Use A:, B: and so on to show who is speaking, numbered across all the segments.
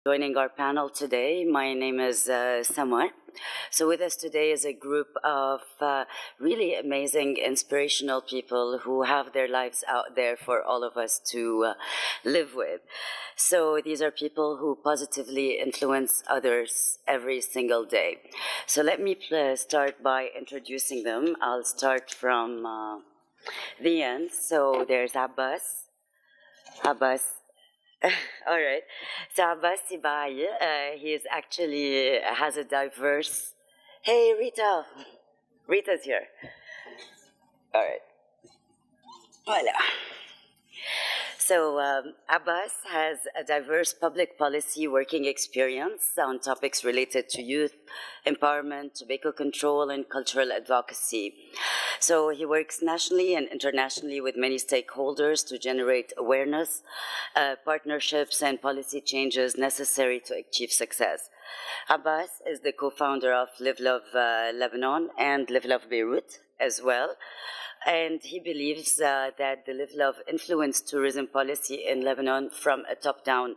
A: Joining our panel today. My name is Samar. So with us today is a group of really amazing, inspirational people who have their lives out there for all of us to live with. So these are people who positively influence others every single day. So let me start by introducing them. I'll start from the end. So there's Abbas. Abbas. All right. So Abbas Sibaye, he is actually has a diverse. Hey, Rita. Rita's here. All right. Voila. So Abbas has a diverse public policy working experience on topics related to youth empowerment, tobacco control, and cultural advocacy. So he works nationally and internationally with many stakeholders to generate awareness, partnerships, and policy changes necessary to achieve success. Abbas is the co-founder of Live Love Lebanon and Live Love Beirut as well. And he believes that the Live Love influenced tourism policy in Lebanon from a top-down,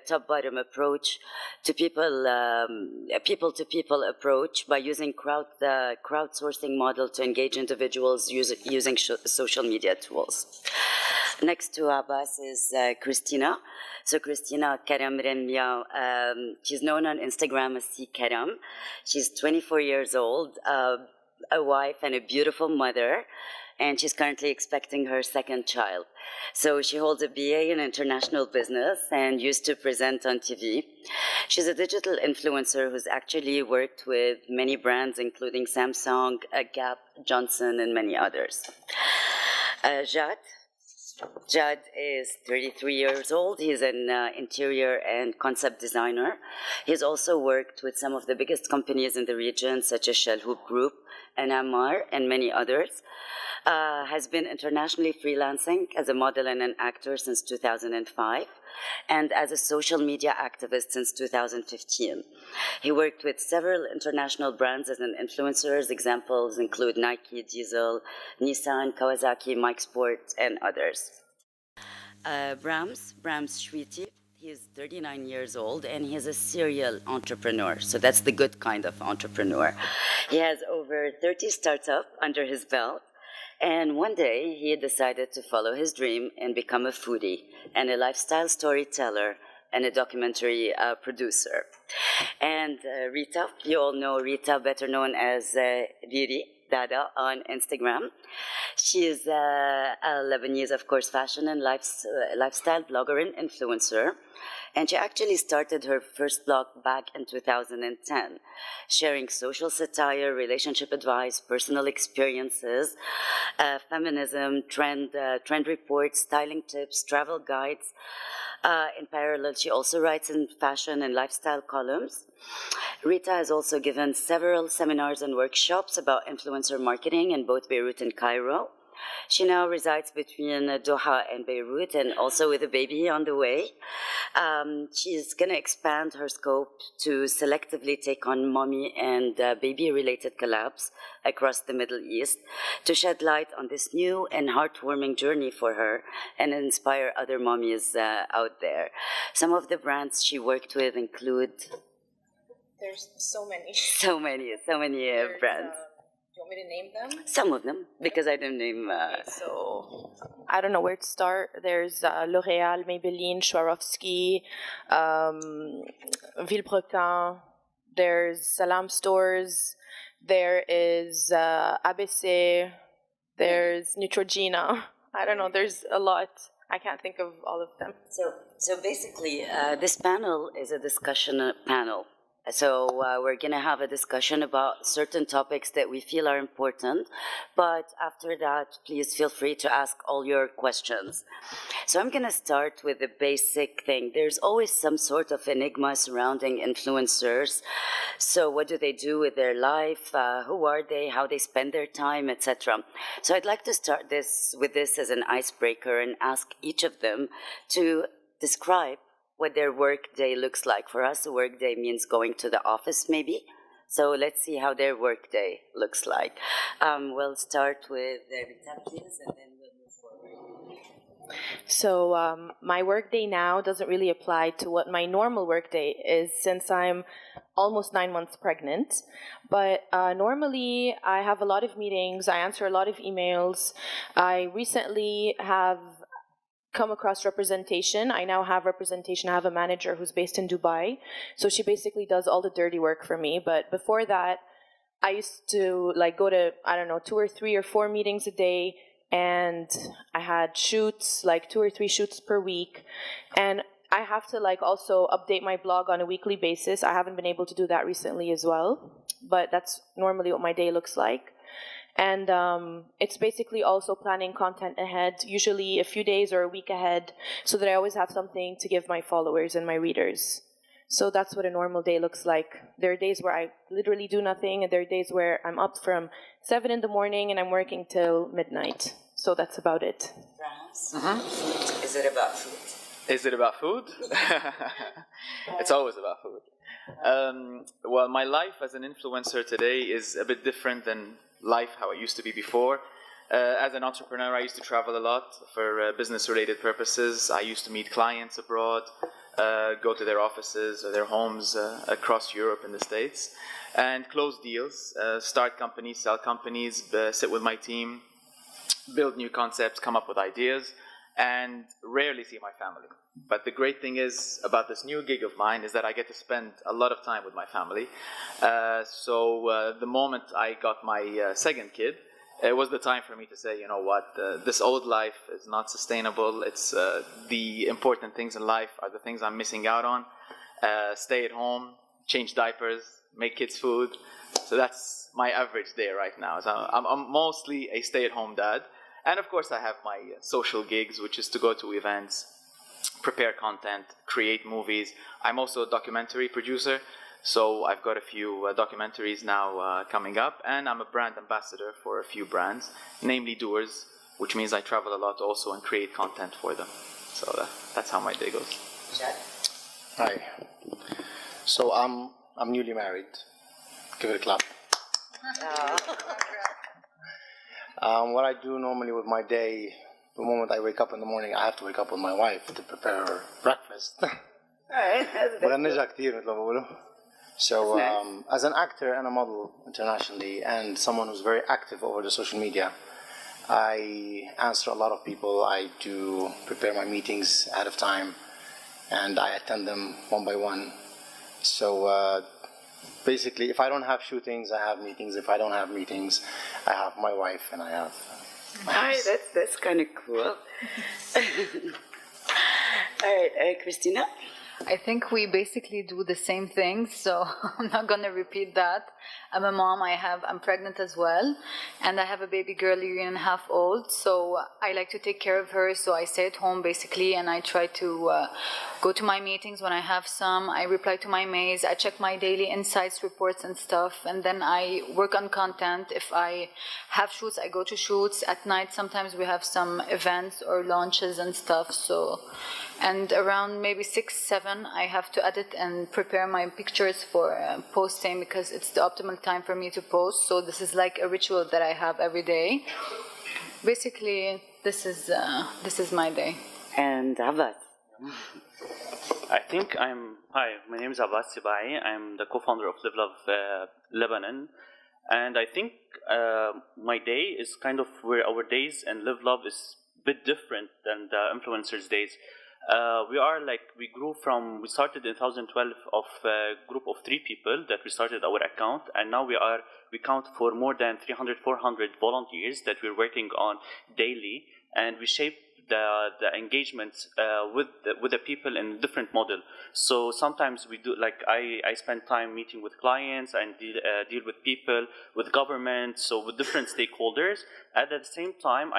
A: top-bottom approach to people-to-people approach by using crowdsourcing model to engage individuals using social media tools. Next to Abbas is Christina. So Christina Karam Remia, she's known on Instagram as C Karam. She's 24 years old. A wife and a beautiful mother, and she's currently expecting her second child. So she holds a BA in international business and used to present on TV. She's a digital influencer who's actually worked with many brands, including Samsung, Gap, Johnson, and many others. Jad. Jad is 33 years old. He's an interior and concept designer. He's also worked with some of the biggest companies in the region, such as Shell Hoop Group, NMR, and many others. Has been internationally freelancing as a model and an actor since 2005, and as a social media activist since 2015. He worked with several international brands as an influencer. Examples include Nike, Diesel, Nissan, Kawasaki, Mike Sport, and others. Brahms Shwiti. He's 39 years old and he's a serial entrepreneur. So that's the good kind of entrepreneur. He has over 30 startups under his belt. And one day he decided to follow his dream and become a foodie and a lifestyle storyteller and a documentary producer. And Rita, you all know Rita, better known as Riri Dada on Instagram. She is a Lebanese, of course, fashion and lifestyle blogger and influencer. And she actually started her first blog back in 2010, sharing social satire, relationship advice, personal experiences, feminism, trend reports, styling tips, travel guides. In parallel, she also writes in fashion and lifestyle columns. Rita has also given several seminars and workshops about influencer marketing in both Beirut and Cairo. She now resides between Doha and Beirut, and also with a baby on the way. She's going to expand her scope to selectively take on mommy and baby-related collabs across the Middle East to shed light on this new and heartwarming journey for her and inspire other mommies out there. Some of the brands she worked with include...
B: There's so many.
A: So many brands.
B: Do you want me to name them?
A: Some of them, because I don't name...
B: Okay, so I don't know where to start. There's L'Oreal, Maybelline, Swarovski, Villebrequin. There's Salam Stores. There is ABC. There's Neutrogena. I don't know. There's a lot. I can't think of all of them.
A: So basically, this panel is a discussion panel. So we're going to have a discussion about certain topics that we feel are important, but after that, please feel free to ask all your questions. So I'm going to start with the basic thing. There's always some sort of enigma surrounding influencers. So what do they do with their life? Who are they? How they spend their time, etc. So I'd like to start with this as an icebreaker and ask each of them to describe what their work day looks like. For us, a work day means going to the office, maybe. So let's see how their work day looks like. We'll start with Rita, please, and then we'll move forward.
B: So my workday now doesn't really apply to what my normal workday is since I'm almost 9 months pregnant. But normally I have a lot of meetings, I answer a lot of emails. I recently have come across representation. I now have representation. I have a manager who's based in Dubai. So she basically does all the dirty work for me. But before that, I used to like go to, I don't know, 2 or 3 or 4 meetings a day, and I had shoots, like 2 or 3 shoots per week. And I have to like also update my blog on a weekly basis. I haven't been able to do that recently as well, but that's normally what my day looks like. And it's basically also planning content ahead, usually a few days or a week ahead, so that I always have something to give my followers and my readers. So that's what a normal day looks like. There are days where I literally do nothing, and there are days where I'm up from 7 in the morning and I'm working till midnight. So that's about it.
A: Is it about food?
C: Is it about food? It's always about food. Well, my life as an influencer today is a bit different than life how it used to be before. As an entrepreneur, I used to travel a lot for business-related purposes. I used to meet clients abroad, go to their offices or their homes across Europe and the States, and close deals, start companies, sell companies, sit with my team, build new concepts, come up with ideas, and rarely see my family. But the great thing is about this new gig of mine is that I get to spend a lot of time with my family. So the moment I got my second kid, it was the time for me to say, you know what, this old life is not sustainable. It's the important things in life are the things I'm missing out on. Stay at home, change diapers, make kids food. So that's my average day right now. So I'm mostly a stay-at-home dad. And of course I have my social gigs, which is to go to events, prepare content, create movies. I'm also a documentary producer. So I've got a few documentaries now coming up, and I'm a brand ambassador for a few brands, namely Doers, which means I travel a lot also and create content for them. So that's how my day goes.
A: Chad?
D: Hi. So I'm newly married. Give it a clap. What I do normally with my day, the moment I wake up in the morning, I have to wake up with my wife to prepare her breakfast. ولا كتير مثل ما بقولوا. So as an actor and a model internationally, and someone who's very active over the social media, I answer a lot of people. I do prepare my meetings ahead of time, and I attend them one by one. So basically, if I don't have shootings, I have meetings. If I don't have meetings, I have my wife and I have my house.
A: That's kind of cool. All right, Christina?
E: I think we basically do the same thing, so I'm not going to repeat that. I'm a mom, I'm pregnant as well, and I have a baby girl, 1.5 years old, so I like to take care of her, so I stay at home basically, and I try to go to my meetings when I have some, I reply to my mails, I check my daily insights reports and stuff, and then I work on content. If I have shoots, I go to shoots. At night, sometimes we have some events or launches and stuff, so... And around maybe 6, 7, I have to edit and prepare my pictures for posting because it's the optimal time for me to post. So this is like a ritual that I have every day. Basically, this is my day.
A: And Abbas?
F: I think Hi, my name is Abbas Sibai. I'm the co-founder of Live Love Lebanon. And I think my day is kind of where our days and Live Love is a bit different than the influencers' days. We started in 2012 of a group of 3 people that we started our account, and now we count for more than 300, 400 volunteers that we're working on daily, and we shape the engagements with the people in a different model. So sometimes we do, like I spend time meeting with clients and deal with people, with government, so with different stakeholders. At the same time,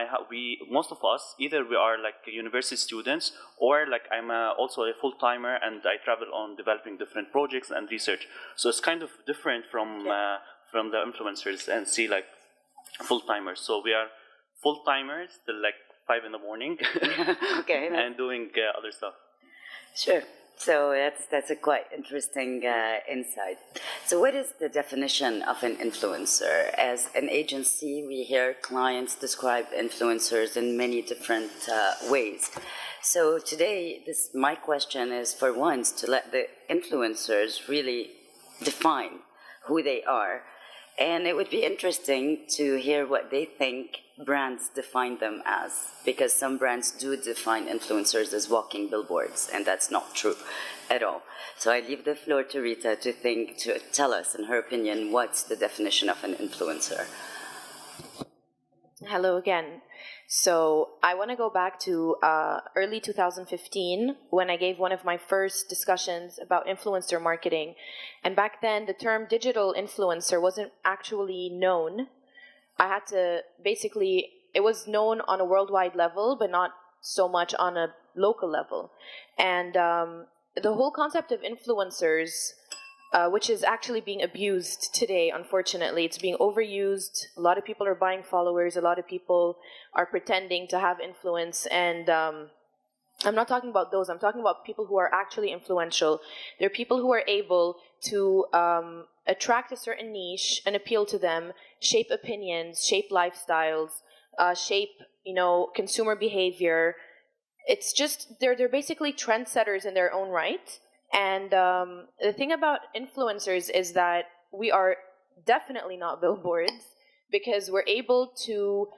F: most of us, either we are like university students, or like I'm also a full-timer and I travel on developing different projects and research. So it's kind of different from the influencers and see like full-timers. So we are full-timers till like 5 in the morning.
A: Okay.
F: And doing other stuff.
A: Sure. So that's a quite interesting insight. So what is the definition of an influencer? As an agency, we hear clients describe influencers in many different ways. So today, my question is for once to let the influencers really define who they are. And it would be interesting to hear what they think brands define them as, because some brands do define influencers as walking billboards, and that's not true at all. So I leave the floor to Rita to tell us, in her opinion, what's the definition of an influencer.
B: Hello again. So I want to go back to early 2015 when I gave one of my first discussions about influencer marketing. And back then, the term digital influencer wasn't actually known. I had to basically, it was known on a worldwide level, but not so much on a local level. And the whole concept of influencers, which is actually being abused today, unfortunately. It's being overused. A lot of people are buying followers. A lot of people are pretending to have influence. And I'm not talking about those. I'm talking about people who are actually influential. They're people who are able to attract a certain niche and appeal to them, shape opinions, shape lifestyles, shape, consumer behavior. It's just, they're basically trendsetters in their own right. And the thing about influencers is that we are definitely not billboards, because we're able to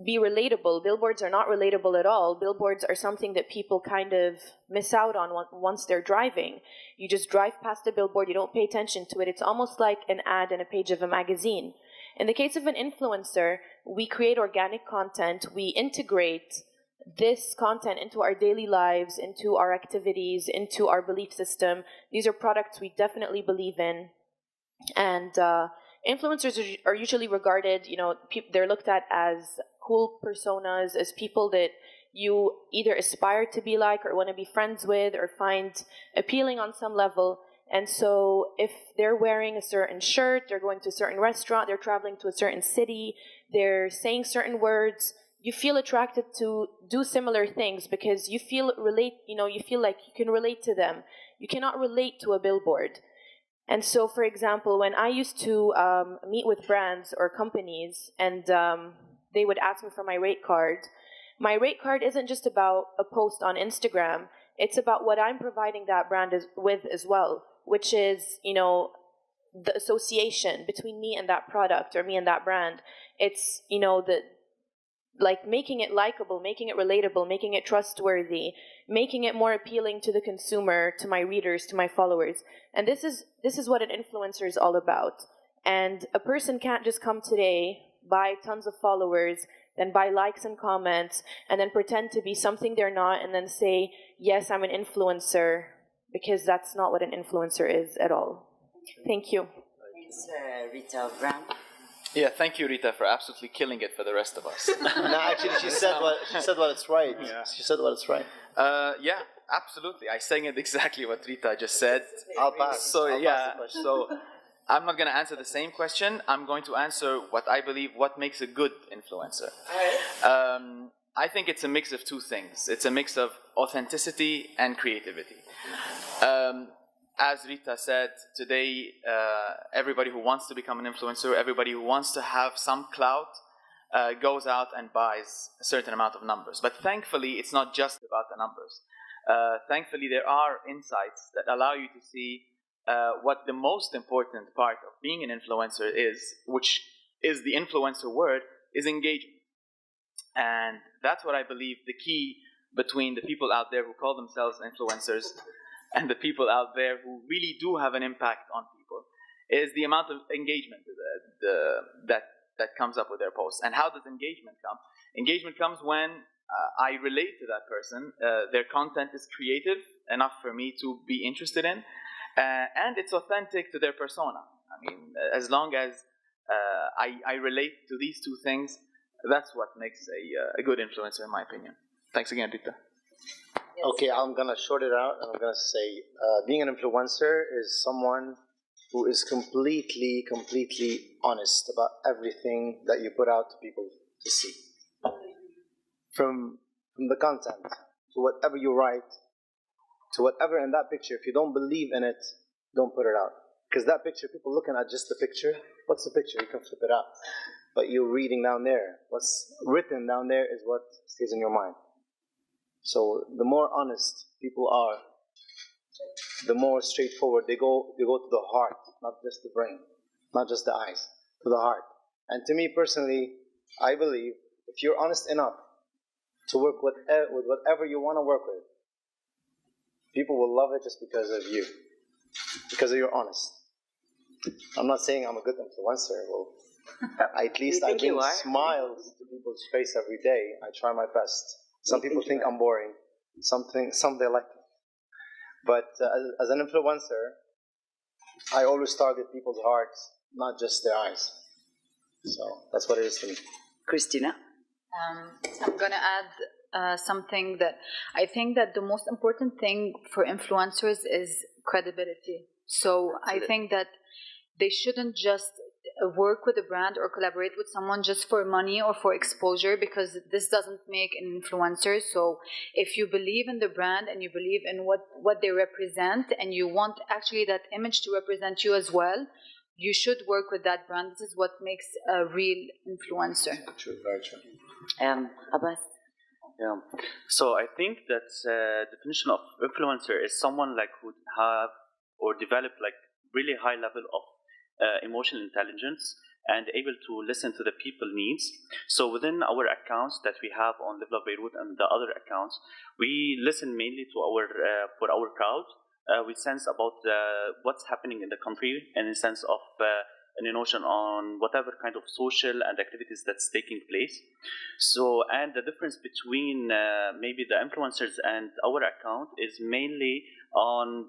B: be relatable. Billboards are not relatable at all. Billboards are something that people kind of miss out on once they're driving. You just drive past a billboard, you don't pay attention to it. It's almost like an ad in a page of a magazine. In the case of an influencer, we create organic content, we integrate this content into our daily lives, into our activities, into our belief system. These are products we definitely believe in. And influencers are usually regarded, they're looked at as cool personas, as people that you either aspire to be like or want to be friends with or find appealing on some level. And so if they're wearing a certain shirt, they're going to a certain restaurant, they're traveling to a certain city, they're saying certain words, you feel attracted to do similar things because you feel you feel like you can relate to them. You cannot relate to a billboard. And so, for example, when I used to meet with brands or companies and they would ask me for my rate card isn't just about a post on Instagram. It's about what I'm providing that brand with as well, which is, the association between me and that product or me and that brand. It's, making it likable, making it relatable, making it trustworthy, making it more appealing to the consumer, to my readers, to my followers. And this is what an influencer is all about. And a person can't just come today, buy tons of followers, then buy likes and comments, and then pretend to be something they're not, and then say, yes, I'm an influencer, because that's not what an influencer is at all. Thank you.
A: Thanks, Rita Brown.
C: Yeah, thank you, Rita, for absolutely killing it for the rest of us.
D: No, actually, she said what it's right. Yeah. She said what it's right.
C: Yeah, absolutely. I sang it exactly what Rita just said.
D: I'll pass.
C: So
D: I'll pass the question.
C: So I'm not going to answer the same question. I'm going to answer what makes a good influencer. I think it's a mix of two things. It's a mix of authenticity and creativity. As Rita said, today, everybody who wants to become an influencer, everybody who wants to have some clout, goes out and buys a certain amount of numbers. But thankfully, it's not just about the numbers. Thankfully, there are insights that allow you to see what the most important part of being an influencer is, which is the influencer word, is engagement. And that's what I believe the key between the people out there who call themselves influencers and the people out there who really do have an impact on people is the amount of engagement that comes up with their posts. And how does engagement come? Engagement comes when I relate to that person, their content is creative enough for me to be interested in, and it's authentic to their persona. I mean, as long as I relate to these two things, that's what makes a good influencer, in my opinion. Thanks again, Rita.
D: Okay, I'm gonna short it out, and I'm gonna say, being an influencer is someone who is completely honest about everything that you put out to people to see. From the content to whatever you write, to whatever in that picture. If you don't believe in it, don't put it out. Because that picture, people looking at just the picture, what's the picture? You can flip it out. But you're reading down there. What's written down there is what stays in your mind. So the more honest people are, the more straightforward they go to the heart, not just the brain, not just the eyes, to the heart. And to me personally, I believe if you're honest enough to work with whatever you want to work with, people will love it just because of you, because of your honest. I'm not saying I'm a good influencer. Well, at least I bring smiles to people's face every day. I try my best. Some people think I'm boring. Some they like it. But as an influencer, I always target people's hearts, not just their eyes. So that's what it is to me.
A: Christina?
E: I'm going to add something that I think that the most important thing for influencers is credibility. So I think that they shouldn't just work with a brand or collaborate with someone just for money or for exposure, because this doesn't make an influencer. So if you believe in the brand and you believe in what they represent and you want actually that image to represent you as well, you should work with that brand. This is what makes a real influencer.
D: True, very true.
A: Abbas?
F: Yeah. So I think that definition of influencer is someone like who have or develop like really high level of emotional intelligence and able to listen to the people needs. So within our accounts that we have on Live Love Beirut and the other accounts, we listen mainly to for our crowd. We sense about what's happening in the country and in sense of an notion on whatever kind of social and activities that's taking place. So, and the difference between maybe the influencers and our account is mainly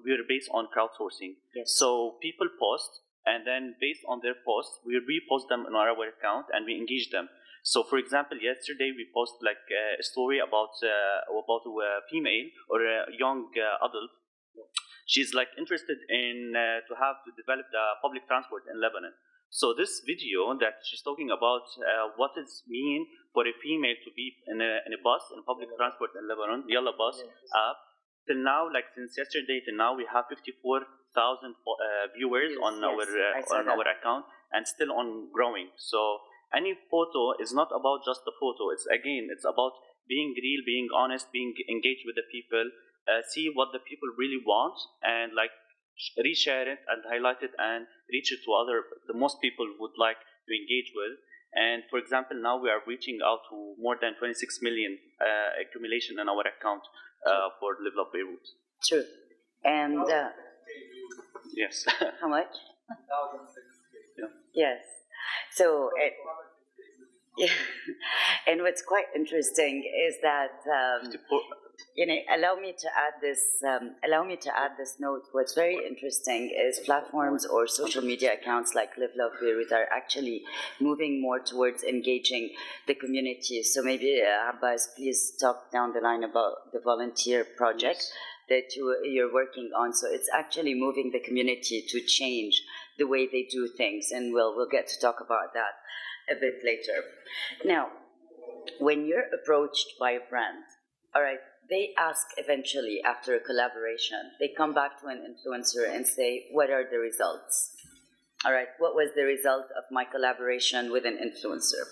F: we're based on crowdsourcing.
A: Yes.
F: So people post, and then based on their posts, we repost them on our account and we engage them. So, for example, yesterday we posted like a story about a female or a young adult. She's like interested in to develop the public transport in Lebanon. So this video that she's talking about what it means for a female to be in a bus, in public transport in Lebanon, Yalla Bus app. Till now, like since yesterday till now, we have 54,000 viewers on our account, and still on growing. So any photo is not about just the photo. It's about being real, being honest, being engaged with the people. See what the people really want, and like reshare it and highlight it and reach it to the most people would like to engage with. And for example, now we are reaching out to more than 26 million accumulation in our account for Live Love Beirut.
A: True. And
F: Yes.
A: how much?
C: 1,006.
F: Yeah.
A: Yes. So, and what's quite interesting is that allow me to add this note. What's very interesting is platforms or social media accounts like Live Love Beirut are actually moving more towards engaging the community. So maybe Abbas, please talk down the line about the volunteer project that you're working on. So it's actually moving the community to change the way they do things, and we'll get to talk about that a bit later. Now, when you're approached by a brand, all right, they ask eventually after a collaboration, they come back to an influencer and say, what are the results? All right, what was the result of my collaboration with an influencer?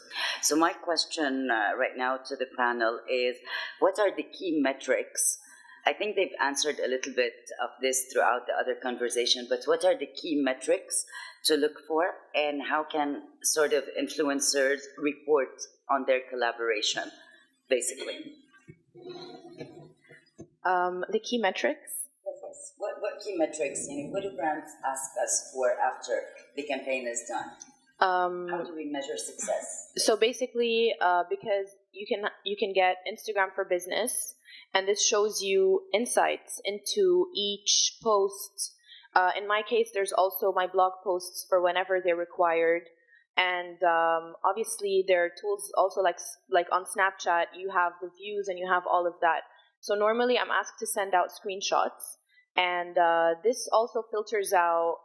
A: So my question right now to the panel is, what are the key metrics? I think they've answered a little bit of this throughout the other conversation, but what are the key metrics to look for, and how can sort of influencers report on their collaboration, basically?
B: The key metrics?
A: Yes. What key metrics? What do brands ask us for after the campaign is done? How do we measure success?
B: So basically, because you can get Instagram for Business, and this shows you insights into each post. In my case, there's also my blog posts for whenever they're required. And obviously, there are tools also like on Snapchat, you have the views and you have all of that. So normally, I'm asked to send out screenshots. And this also filters out.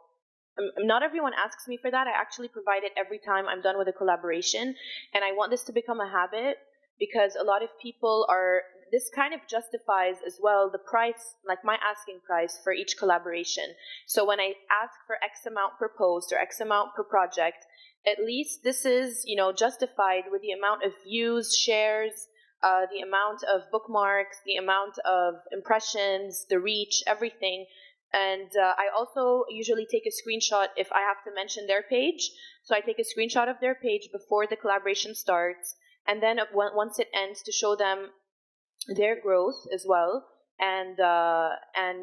B: Not everyone asks me for that. I actually provide it every time I'm done with a collaboration. And I want this to become a habit, because a lot of people this kind of justifies as well the price, like my asking price for each collaboration. So when I ask for X amount per post or X amount per project, at least this is, justified with the amount of views, shares, the amount of bookmarks, the amount of impressions, the reach, everything. And I also usually take a screenshot if I have to mention their page. So I take a screenshot of their page before the collaboration starts, and then once it ends, to show them their growth as well. And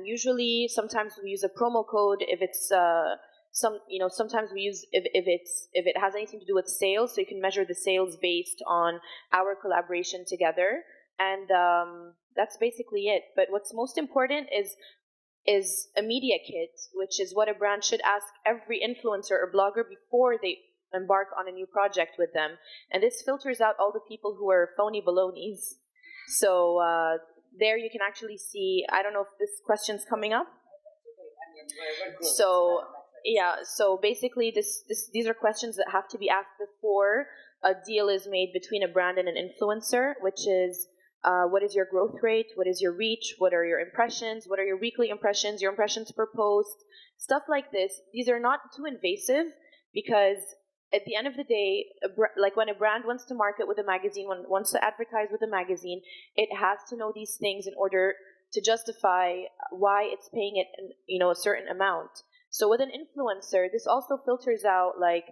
B: usually, sometimes we use a promo code if it's sometimes we use if it has anything to do with sales, so you can measure the sales based on our collaboration together. And that's basically it. But what's most important is a media kit, which is what a brand should ask every influencer or blogger before they embark on a new project with them. And this filters out all the people who are phony balonies. So there you can actually see, I don't know if this question's coming up. So yeah, so basically these are questions that have to be asked before a deal is made between a brand and an influencer, which is what is your growth rate? What is your reach? What are your impressions? What are your weekly impressions? Your impressions per post? Stuff like this. These are not too invasive, because at the end of the day, like when a brand wants to market with a magazine, wants to advertise with a magazine, it has to know these things in order to justify why it's paying it, a certain amount. So with an influencer, this also filters out like,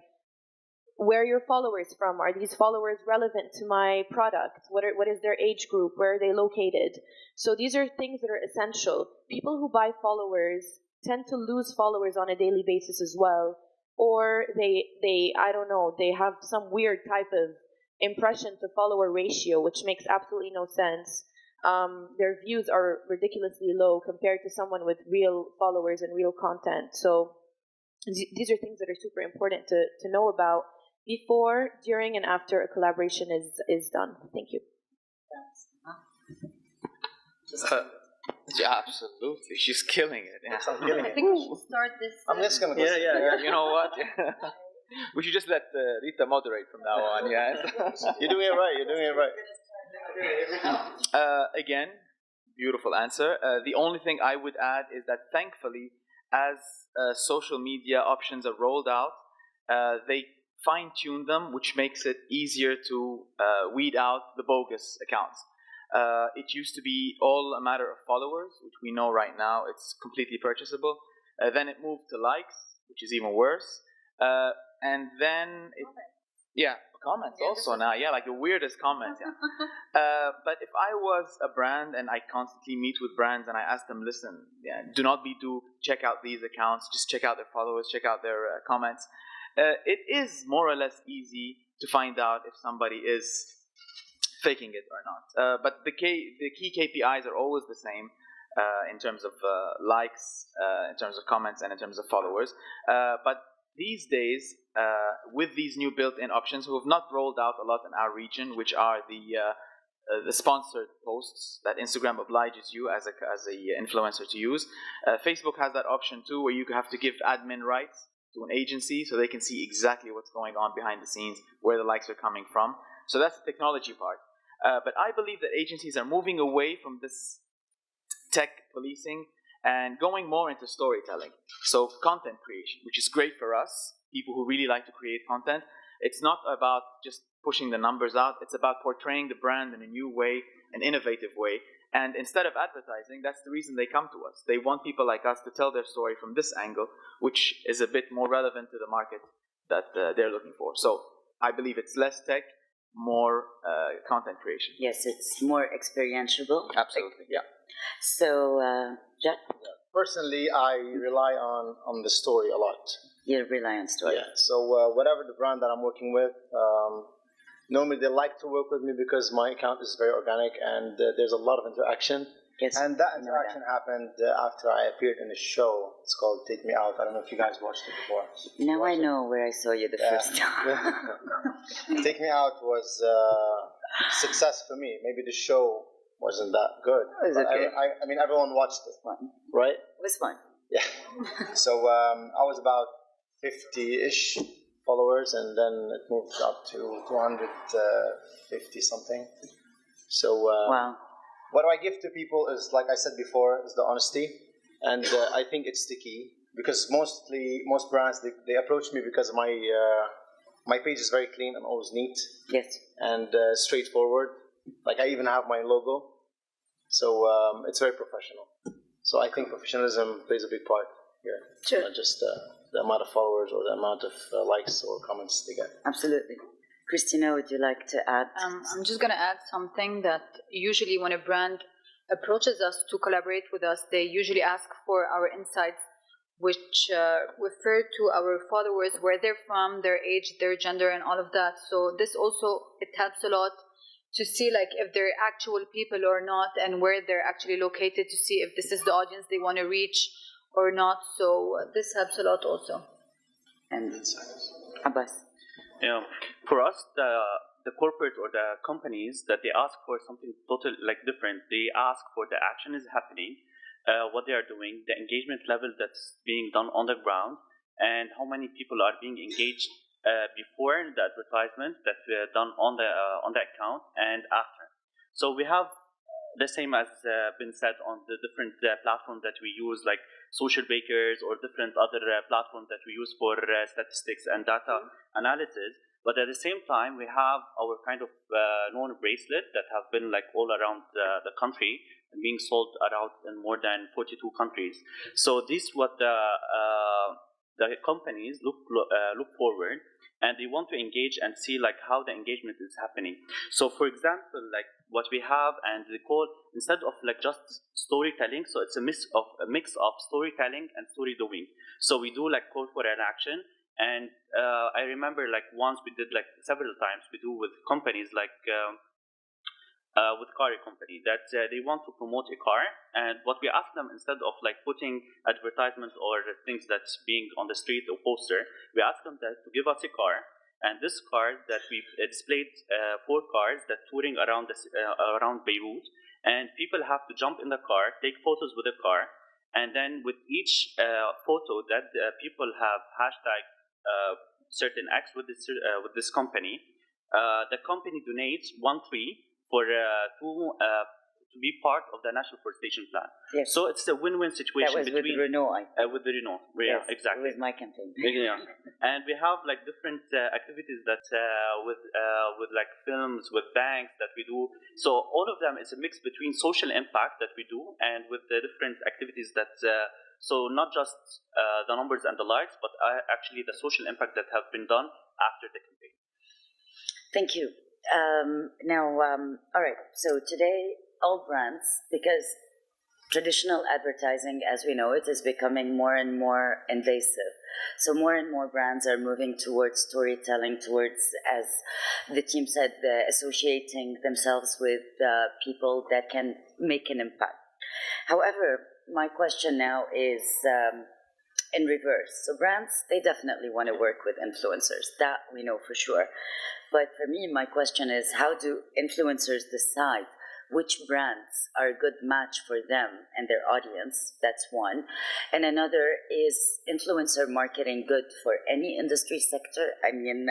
B: where are your followers from? Are these followers relevant to my product? What is their age group? Where are they located? So these are things that are essential. People who buy followers tend to lose followers on a daily basis as well. Or they I don't know, they have some weird type of impression to follower ratio, which makes absolutely no sense. Their views are ridiculously low compared to someone with real followers and real content. So these are things that are super important to know about before, during, and after a collaboration is done. Thank you.
C: Yeah, absolutely. She's killing it. Yeah.
D: I'm killing
E: I
D: it.
E: think we should start this.
D: I'm just gonna go.
C: Yeah. You know what? We should just let Rita moderate from now on. Yeah.
D: You're doing it right. You're doing it right.
C: Again, beautiful answer. The only thing I would add is that thankfully, as social media options are rolled out, they fine-tune them, which makes it easier to weed out the bogus accounts. It used to be all a matter of followers, which we know right now it's completely purchasable. Then it moved to likes, which is even worse. And then comments also now. Yeah, like the weirdest comments. Yeah. But if I was a brand and I constantly meet with brands and I ask them, listen, do not be duped. Check out these accounts. Just check out their followers. Check out their comments. It is more or less easy to find out if somebody is faking it or not. But the key KPIs are always the same in terms of likes, in terms of comments, and in terms of followers. But these days, with these new built-in options, who have not rolled out a lot in our region, which are the sponsored posts that Instagram obliges you as a influencer to use. Facebook has that option too, where you have to give admin rights to an agency so they can see exactly what's going on behind the scenes, where the likes are coming from. So that's the technology part. But I believe that agencies are moving away from this tech policing and going more into storytelling. So content creation, which is great for us, people who really like to create content. It's not about just pushing the numbers out. It's about portraying the brand in a new way, an innovative way. And instead of advertising, that's the reason they come to us. They want people like us to tell their story from this angle, which is a bit more relevant to the market that they're looking for. So I believe it's less tech, more content creation.
A: Yes, it's more experiential.
C: Absolutely, yeah.
A: So, Jack,
D: Personally, I rely on the story a lot.
A: you rely on story.
D: Yeah. So whatever the brand that I'm working with, normally they like to work with me because my account is very organic and there's a lot of interaction.
A: Yes,
D: And that interaction happened after I appeared in a show. It's called Take Me Out. I don't know if you guys watched it before.
A: Now I know where I saw you the first time.
D: Take Me Out was a success for me. Maybe the show wasn't that good.
A: It was okay.
D: I mean, everyone watched it,
A: Fun.
D: right?
A: It was fun.
D: Yeah. So I was about 50-ish followers, and then it moved up to 250 something. So
A: Wow.
D: What I give to people is, like I said before, is the honesty, and I think it's the key, because most brands they approach me because my page is very clean and always neat
A: Yes.
D: and straightforward. Like I even have my logo, so it's very professional. So I think professionalism plays a big part here,
A: Sure.
D: not just the amount of followers or the amount of likes or comments they get.
A: Absolutely. Christina, would you like to add?
E: I'm just going to add something that usually when a brand approaches us to collaborate with us, they usually ask for our insights, which refer to our followers, where they're from, their age, their gender, and all of that. So this also, it helps a lot to see like if they're actual people or not, and where they're actually located, to see if this is the audience they want to reach or not. So this helps a lot also.
A: And Abbas.
F: Yeah, for us, the corporate or the companies that they ask for something totally like different. They ask for the action is happening, what they are doing, the engagement level that's being done on the ground, and how many people are being engaged before the advertisement that's done on the account and after. So we have the same as been said on the different platforms that we use, like Social Bakers or different other platforms that we use for statistics and data analysis. But at the same time, we have our kind of known bracelet that have been like all around the country and being sold around in more than 42 countries. So this what the companies look forward, and they want to engage and see like how the engagement is happening. So for example, like what we have, and they call, instead of like just storytelling, so it's a mix of storytelling and story doing. So we do like call for an action, and I remember like once we did like several times we do with companies like with car company that they want to promote a car, and what we ask them, instead of like putting advertisements or things that's being on the street or poster, we ask them that to give us a car, and this car that we've displayed 4 cars that touring around around Beirut, and people have to jump in the car, take photos with the car, and then with each photo that people have hashtag certain X with this company, the company donates 1 tree for to be part of the National Forestation Plan.
A: Yes.
F: So it's a win-win situation
A: That was
F: between
A: with Renault, I think.
F: with the Renault. Yeah,
A: Yes,
F: exactly.
A: It was my campaign.
F: Yeah, and we have like different activities that with like films, with banks that we do. So all of them is a mix between social impact that we do and with the different activities that. So not just the numbers and the likes, but actually the social impact that have been done after the campaign.
A: Thank you. All right. So today, all brands, because traditional advertising, as we know it, is becoming more and more invasive. So more and more brands are moving towards storytelling, towards, as the team said, associating themselves with people that can make an impact. However, my question now is in reverse. So brands, they definitely want to work with influencers. That we know for sure. But for me, my question is, how do influencers decide which brands are a good match for them and their audience? That's one. And another is influencer marketing good for any industry sector? I mean,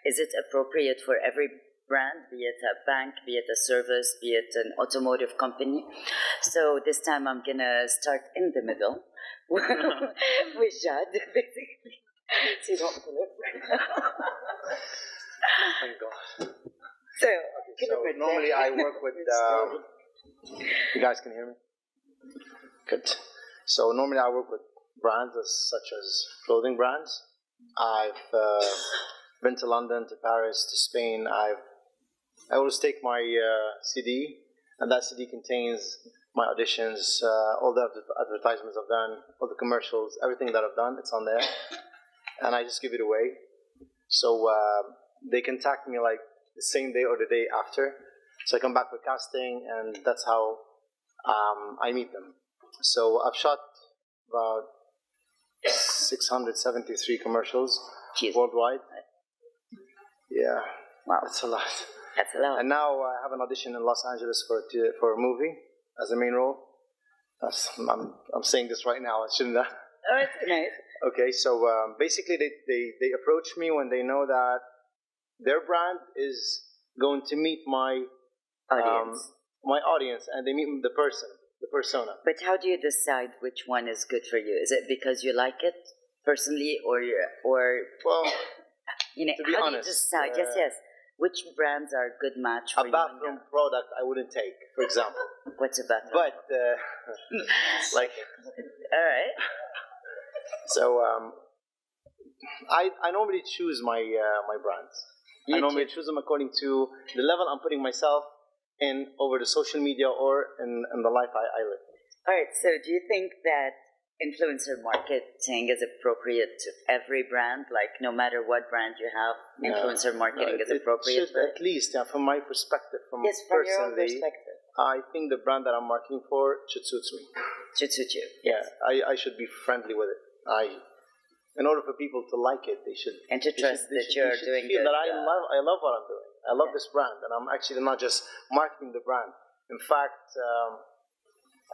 A: is it appropriate for every brand, be it a bank, be it a service, be it an automotive company? So this time I'm going to start in the middle with Jad, basically. So you don't
D: Thank God.
A: So,
D: So normally I work with. You guys can hear me? Good. So normally I work with brands such as clothing brands. I've been to London, to Paris, to Spain. I always take my CD, and that CD contains my auditions, all the advertisements I've done, all the commercials, everything that I've done. It's on there, and I just give it away. So they contact me like the same day or the day after. So I come back for casting, and that's how I meet them. So I've shot about 673 commercials worldwide. Yeah,
A: wow,
D: that's a lot.
A: That's a lot.
D: And now I have an audition in Los Angeles for a movie as a main role. I'm saying this right now. I shouldn't.
A: Oh, it's nice.
D: Okay, so basically they approach me when they know that their brand is going to meet my
A: audience.
D: my audience and they meet the person, the persona.
A: But how do you decide which one is good for you? Is it because you like it personally, or
D: Well,
A: you know?
D: to be
A: How
D: honest,
A: do you decide? Yes. Which brands are a good match for
D: a
A: you?
D: bathroom product I wouldn't take, for example.
A: What's a bathroom?
D: But like,
A: All right.
D: so I normally choose my my brands. I normally choose them according to the level I'm putting myself in over the social media or in the life I live.
A: All right. So, do you think that influencer marketing is appropriate to every brand? Like, no matter what brand you have, influencer marketing is appropriate.
D: It should, at least, from my perspective, from
A: Yes, from your own
D: personally,
A: perspective.
D: I think the brand that I'm marketing for should suit me.
A: Should suit you.
D: Yeah, I should be friendly with it. In order for people to like it, they should
A: And to trust that you're doing
D: feel
A: good.
D: that I love what I'm doing. I love this brand, and I'm actually not just marketing the brand. In fact,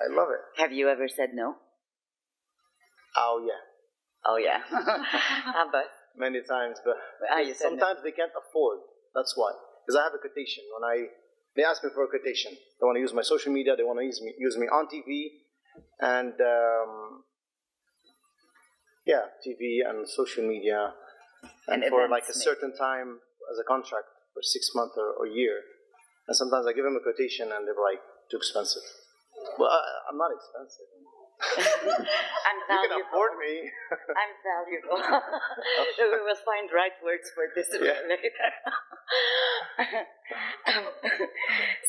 D: I love it.
A: Have you ever said no?
D: Oh yeah,
A: Oh yeah. But
D: many times, but
A: you said no.
D: sometimes they can't afford. That's why. Because I have a quotation. They ask me for a quotation. They want to use my social media. They want to use me on TV, and TV and social media, and for
A: events,
D: like a certain time as a contract for 6 months or a year. And sometimes I give them a quotation, and they're like, too expensive. Well, I'm not expensive.
A: I'm
D: You can
A: valuable.
D: afford me.
A: I'm valuable. So we will find right words for this later.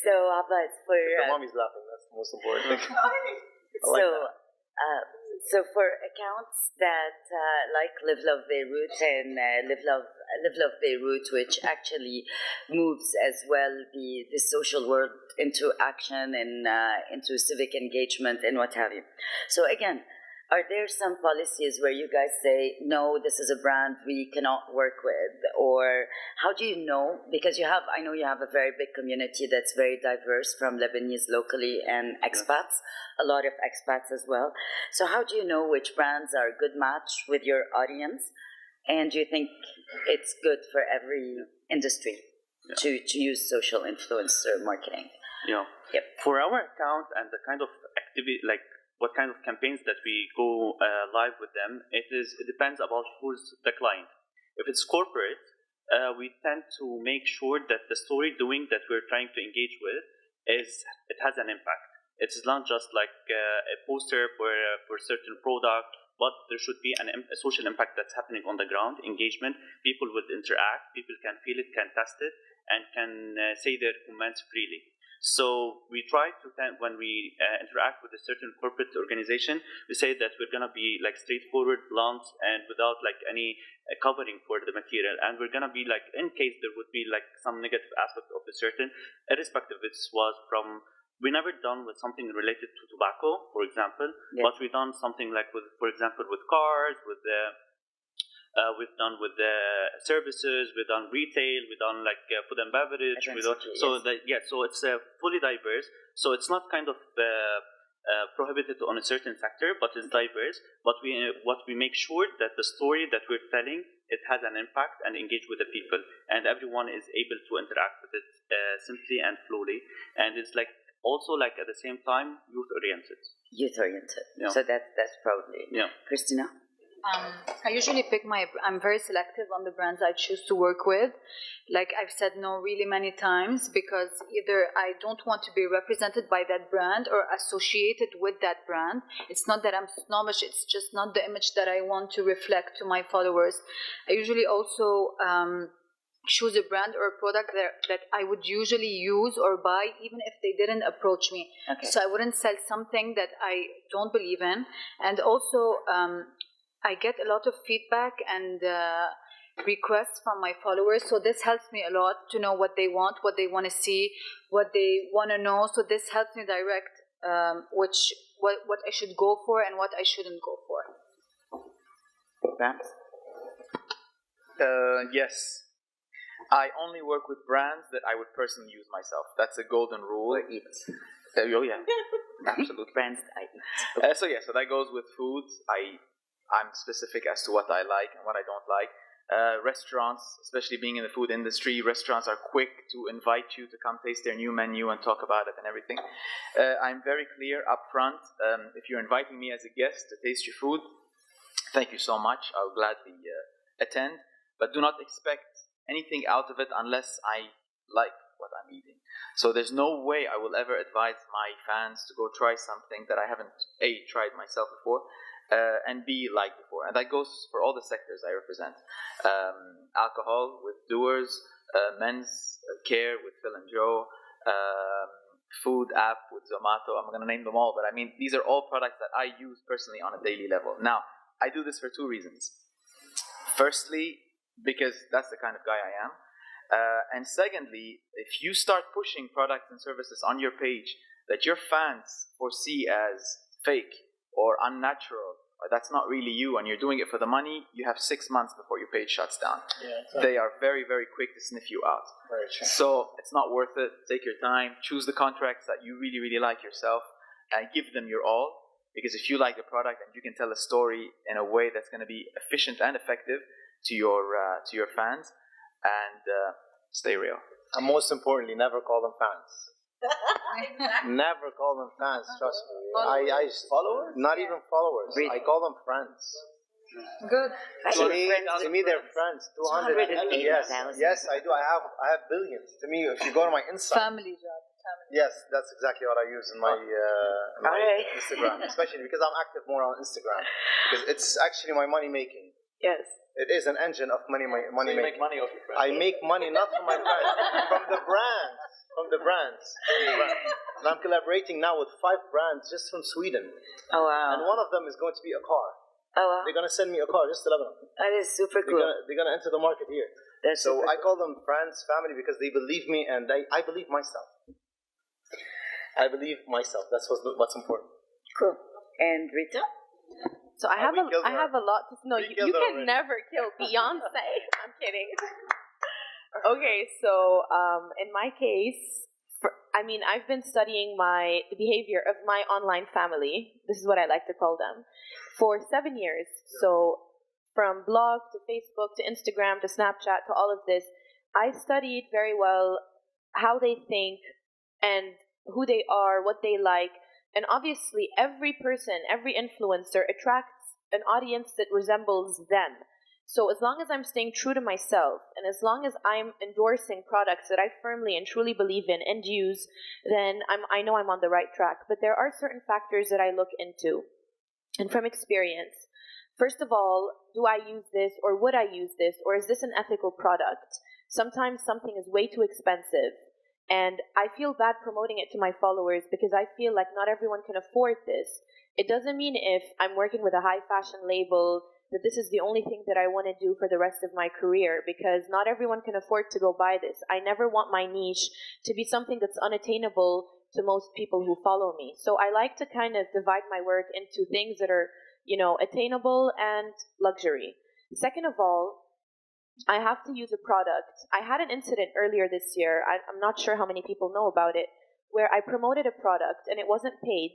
A: So, but for
D: The mommy's laughing. That's the most important thing. I like
A: so,
D: that.
A: so for accounts that like Live Love Beirut and Live Love Beirut, which actually moves as well the social world into action and into civic engagement and what have you. So again, are there some policies where you guys say, no, this is a brand we cannot work with? Or how do you know? Because I know you have a very big community that's very diverse from Lebanese locally and expats, a lot of expats as well. So how do you know which brands are a good match with your audience? And do you think it's good for every industry to use social influencer marketing?
F: Yeah.
A: Yep.
F: For our account and the kind of activity, like what kind of campaigns that we go live with them, it depends about who's the client. If it's corporate, we tend to make sure that the story doing that we're trying to engage with it has an impact. It's not just like a poster for a certain product, but there should be a social impact that's happening on the ground, engagement. People will interact, people can feel it, can test it, and can say their comments freely. So we try to, when we interact with a certain corporate organization, we say that we're going to be like straightforward, blunt, and without like any covering for the material. And we're going to be like, in case there would be like some negative aspect of a certain, irrespective it was from, we never done with something related to tobacco, for example, but we done something like with, for example, with cars, with we've done with the services, we've done retail, we've done like food and beverage. So it's fully diverse. So it's not kind of prohibited on a certain sector, but it's diverse. But what we make sure that the story that we're telling, it has an impact and engage with the people, and everyone is able to interact with it simply and slowly. And it's like also like at the same time youth oriented.
A: Yeah. So that's probably Christina.
E: I usually I'm very selective on the brands I choose to work with. Like I've said no really many times because either I don't want to be represented by that brand or associated with that brand. It's not that I'm snobbish, it's just not the image that I want to reflect to my followers. I usually also choose a brand or a product that I would usually use or buy even if they didn't approach me.
A: Okay.
E: So I wouldn't sell something that I don't believe in. And also I get a lot of feedback and requests from my followers, so this helps me a lot to know what they want to see, what they want to know. So this helps me direct what I should go for and what I shouldn't go for.
A: Brands?
C: Yes. I only work with brands that I would personally use myself. That's a golden rule.
A: Or eat.
C: Oh yeah, absolutely.
A: Brands I eat.
C: So that goes with food. I'm specific as to what I like and what I don't like. Restaurants, especially being in the food industry, restaurants are quick to invite you to come taste their new menu and talk about it and everything. I'm very clear up front. If you're inviting me as a guest to taste your food, thank you so much. I'll gladly attend. But do not expect anything out of it unless I like what I'm eating. So there's no way I will ever advise my fans to go try something that I haven't A, tried myself before, and B, liked before. And that goes for all the sectors I represent. Alcohol with Doers, men's care with Phil and Joe, food app with Zomato. I'm going to name them all, but I mean, these are all products that I use personally on a daily level. Now, I do this for two reasons. Firstly, because that's the kind of guy I am. And secondly, if you start pushing products and services on your page that your fans foresee as fake or unnatural, or that's not really you, and you're doing it for the money, you have 6 months before your page shuts down.
D: Yeah, exactly.
C: They are very, very quick to sniff you out.
D: Very true.
C: So it's not worth it. Take your time. Choose the contracts that you really, really like yourself, and give them your all. Because if you like the product and you can tell a story in a way that's going to be efficient and effective to your fans, and stay real.
D: And most importantly, never call them fans. Never call them fans, trust me. Followers? Not even followers.
A: Really?
D: I call them friends.
E: Good.
D: To me, they're friends. 280,000. Yes, I do. I have billions. To me, if you go to my Insta,
E: Family job.
D: yes, that's exactly what I use in my
A: Alright.
D: Instagram, especially because I'm active more on Instagram, because it's actually my money making.
A: Yes.
D: It is an engine of money
C: So
D: making.
C: you make money off your friends.
D: I make money not from my brands, from the brands. And I'm collaborating now with 5 brands just from Sweden.
A: Oh,
D: And
A: wow.
D: one of them is going to be a car.
A: Oh, wow.
D: They're going to send me a car just to Lebanon.
A: That is super
D: They're
A: cool.
D: going to enter the market here.
A: That's
D: So
A: super
D: I call them friends, family, because they believe me and I believe myself. I believe myself. That's what's important.
A: cool. And Rita?
B: So I have
D: we killed
B: I
D: her.
B: have a lot to know.
D: We
B: You
D: killed her
B: can
D: already.
B: never kill Beyonce. I'm kidding. Okay, so in my case, I've been studying the behavior of my online family. This is what I like to call them, for 7 years. So from blog to Facebook to Instagram to Snapchat to all of this, I studied very well how they think and who they are, what they like. And obviously, every person, every influencer attracts an audience that resembles them. So as long as I'm staying true to myself, and as long as I'm endorsing products that I firmly and truly believe in and use, then I know I'm on the right track. But there are certain factors that I look into. And from experience, first of all, do I use this, or would I use this, or is this an ethical product? Sometimes something is way too expensive. And I feel bad promoting it to my followers because I feel like not everyone can afford this. It doesn't mean if I'm working with a high fashion label that this is the only thing that I want to do for the rest of my career, because not everyone can afford to go buy this. I never want my niche to be something that's unattainable to most people who follow me. So I like to kind of divide my work into things that are, attainable and luxury. Second of all, I have to use a product. I had an incident earlier this year. I'm not sure how many people know about it, where I promoted a product and it wasn't paid.